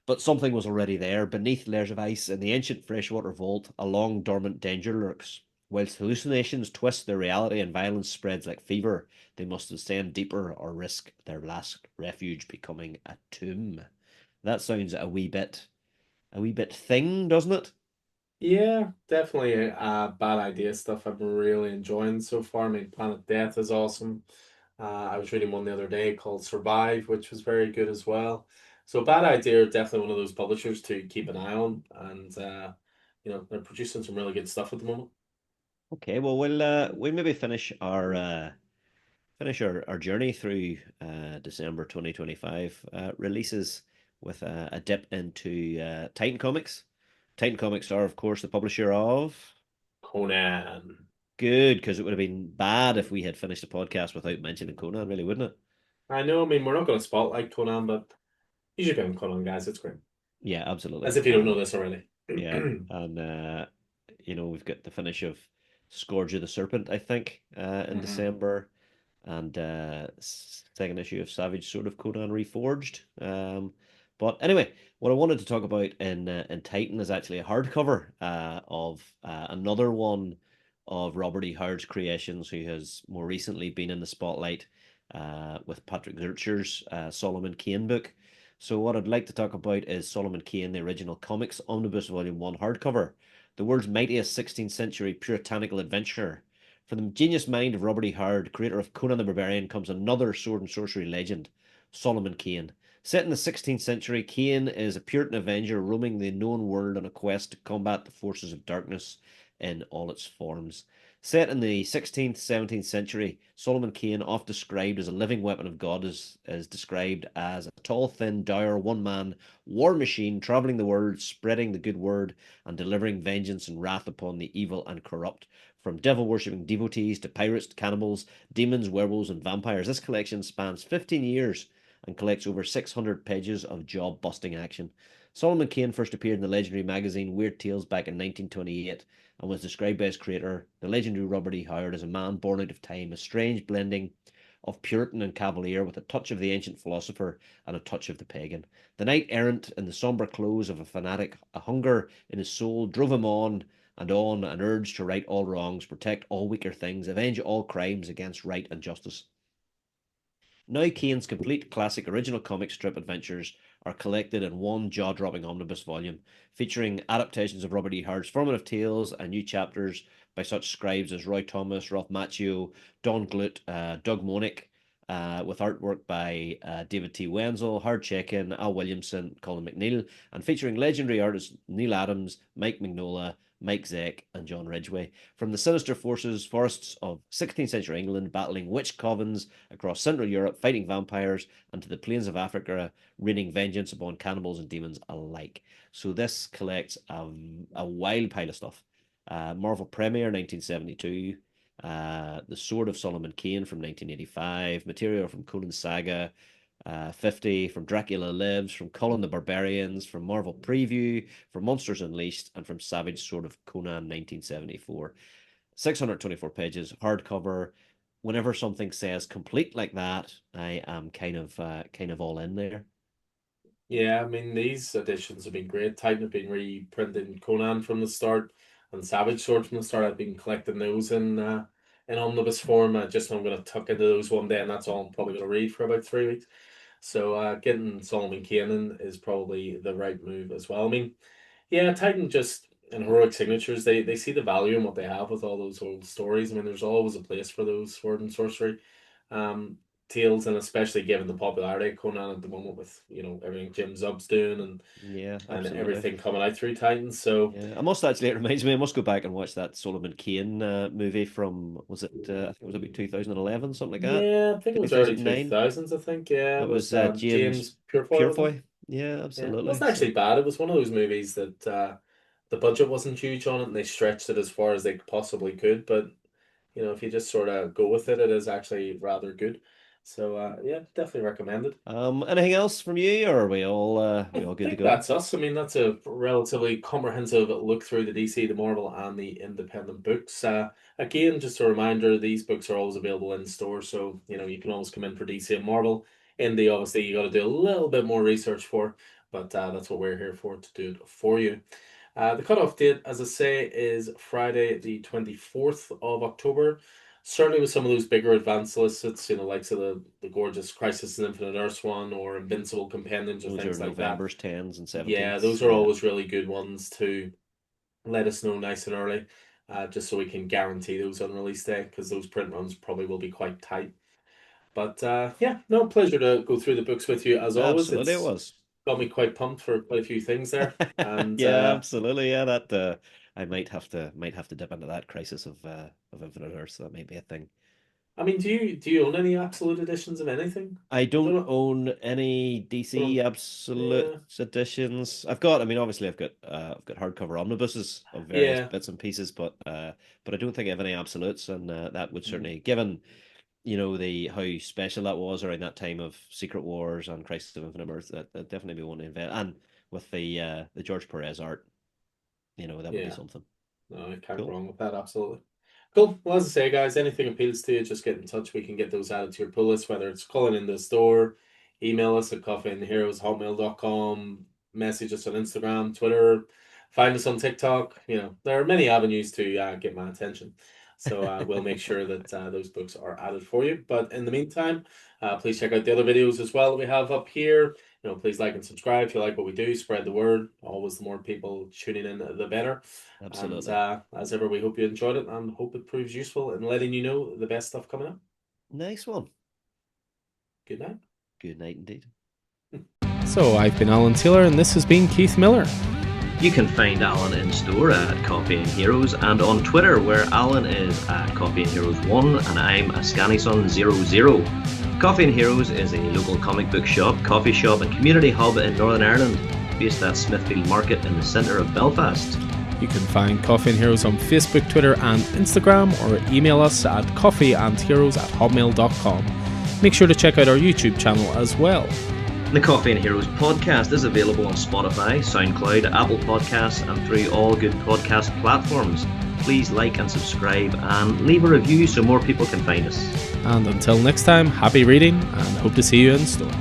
But something was already there. Beneath layers of ice in the ancient freshwater vault, a long dormant danger lurks. Whilst hallucinations twist their reality and violence spreads like fever, they must descend deeper or risk their last refuge becoming a tomb. That sounds a wee bit thing, doesn't it? Yeah, definitely bad idea stuff I've been really enjoying so far. I mean, Planet Death is awesome. I was reading one the other day called Survive, which was very good as well. So Bad Idea are definitely one of those publishers to keep an eye on, and they're producing some really good stuff at the moment. Okay, well we'll maybe finish our journey through December 2025 releases with a dip into Titan Comics. Titan Comics are, of course, the publisher of Conan. Good, because it would have been bad if we had finished the podcast without mentioning Conan, really, wouldn't it? I know, I mean, we're not going to spotlight Conan, but you should get him Conan, guys. It's great. Yeah, As absolutely. if you don't know this already. Yeah, and we've got the finish of Scourge of the Serpent, I think, in Mhm. December, and second issue of Savage Sword of Conan Reforged. But anyway, what I wanted to talk about in Titan is actually a hardcover of another one of Robert E. Howard's creations, who has more recently been in the spotlight with Patrick Zircher's Solomon Kane book. So what I'd like to talk about is Solomon Kane, the original comics omnibus volume 1 hardcover, the world's mightiest 16th century puritanical adventure. From the genius mind of Robert E. Howard, creator of Conan the Barbarian, comes another sword and sorcery legend, Solomon Kane. Set in the 16th century, Kane is a Puritan avenger roaming the known world on a quest to combat the forces of darkness in all its forms. Set in the 16th, 17th century, Solomon Kane, oft described as a living weapon of God, is described as a tall, thin, dour, one man war machine traveling the world, spreading the good word and delivering vengeance and wrath upon the evil and corrupt. From devil worshipping devotees to pirates, cannibals, demons, werewolves, and vampires, this collection spans 15 years and collects over 600 pages of job busting action. Solomon Kane first appeared in the legendary magazine Weird Tales back in 1928 and was described by his creator, the legendary Robert E. Howard, as a man born out of time, a strange blending of Puritan and Cavalier with a touch of the ancient philosopher and a touch of the pagan. The knight errant in the sombre clothes of a fanatic, a hunger in his soul drove him on, an urge to right all wrongs, protect all weaker things, avenge all crimes against right and justice. Now Kane's complete classic original comic strip adventures are collected in one jaw-dropping omnibus volume, featuring adaptations of Robert E. Howard's formative tales and new chapters by such scribes as Roy Thomas, Ralph Macchio, Don Glut, Doug Monick, with artwork by David T. Wenzel, Howard Chaykin, Al Williamson, Colin McNeil, and featuring legendary artists Neil Adams, Mike Mignola, Mike Zeck, and John Ridgway. From the sinister forests of 16th century England, battling witch covens across Central Europe, fighting vampires, and to the plains of Africa, raining vengeance upon cannibals and demons alike. So this collects a wild pile of stuff. Marvel Premiere 1972, The Sword of Solomon Kane from 1985, material from Conan Saga, 50 from Dracula Lives, from Colin the Barbarians, from Marvel Preview, from Monsters Unleashed, and from Savage Sword of Conan 1974. 624 pages, hardcover. Whenever something says complete like that, I am kind of all in there. Yeah, I mean, these editions have been great. Titan have been reprinting Conan from the start and Savage Sword from the start. I've been collecting those in omnibus form. I just know I'm going to tuck into those one day, and that's all I'm probably going to read for about 3 weeks. So getting Solomon Kane is probably the right move as well. I mean, Yeah, Titan just and Heroic Signatures, they see the value in what they have with all those old stories. I mean, there's always a place for those sword and sorcery um tales, and especially given the popularity of Conan at the moment with, everything Jim Zub's doing Yeah, and absolutely. everything coming out through Titan. So Yeah, I must actually. It reminds me. I must go back and watch that Solomon Kane movie from. Was it? I think it was about 2011, something like that. yeah, I think it was early 2009. 2000s, I think. Yeah, That it was was James James Purefoy, wasn't it? Purefoy. Yeah, Yeah, it absolutely. wasn't So actually bad. It was one of those movies that the budget wasn't huge on it and they stretched it as far as they possibly could. But, if you just sort of go with it, it is actually rather good. So, yeah, definitely recommended. anything else from you, or are we I all good to think go? that's us. I mean, that's a relatively comprehensive look through the DC, the Marvel, and the independent books. Again, just a reminder, these books are always available in store, so you can always come in for DC and Marvel. Indie, obviously, you got to do a little bit more research for, but that's what we're here for, to do it for you. The cutoff date, as I say, is Friday, the 24th of October. Certainly with some of those bigger advanced lists, like the gorgeous Crisis in Infinite Earths one or Invincible Compendiums or Those are things like that. November's 10s and Yeah, 17s. those are Yeah, always really good ones to let us know nice and early, just so we can guarantee those on release day, because those print runs probably will be quite tight. But yeah, no, pleasure to go through the books with you as always. absolutely, it It's was. got me quite pumped for quite a few things there. And Yeah, absolutely. Yeah, that I might have to dip into that Crisis of Infinite Earth. That might be a thing. I mean, do you own any absolute editions of anything? I I don't don't know. own any Or DC Absolute yeah, editions. I mean, obviously, I've got hardcover omnibuses of various yeah, bits and pieces, but I don't think I have any absolutes, and that would mm, certainly, given the how special that was around that time of Secret Wars and Crisis of Infinite Earth, that definitely be one to invest. And with the George Perez art, that would be yeah. something. No, I can't go Cool. wrong with that. Absolutely. Cool. Well, as I say, guys, anything appeals to you, just get in touch. We can get those added to your pull list, whether it's calling in the store, email us at coffeeandheroes@hotmail.com, message us on Instagram, Twitter, find us on TikTok. There are many avenues to get my attention. So we'll make sure that those books are added for you. But in the meantime, please check out the other videos as well that we have up here. Please like and subscribe if you like what we do. Spread the word. Always, the more people tuning in, the better. And Absolutely. as ever, we hope you enjoyed it and hope it proves useful in letting you know the best stuff coming up. Nice one. Good night. Good night indeed. So I've been Alan Taylor and this has been Keith Miller. You can find Alan in store at Coffee and Heroes and on Twitter, where Alan is at Coffee and Heroes 1 and I'm a Scannyson00. Coffee and Heroes is a local comic book shop, coffee shop and community hub in Northern Ireland, based at Smithfield Market in the centre of Belfast. You can find Coffee and Heroes on Facebook, Twitter and Instagram, or email us at coffeeandheroes@hotmail.com. Make sure to check out our YouTube channel as well. The Coffee and Heroes podcast is available on Spotify, SoundCloud, Apple Podcasts and through all good podcast platforms. Please like and subscribe and leave a review so more people can find us. And until next time, happy reading and hope to see you in store.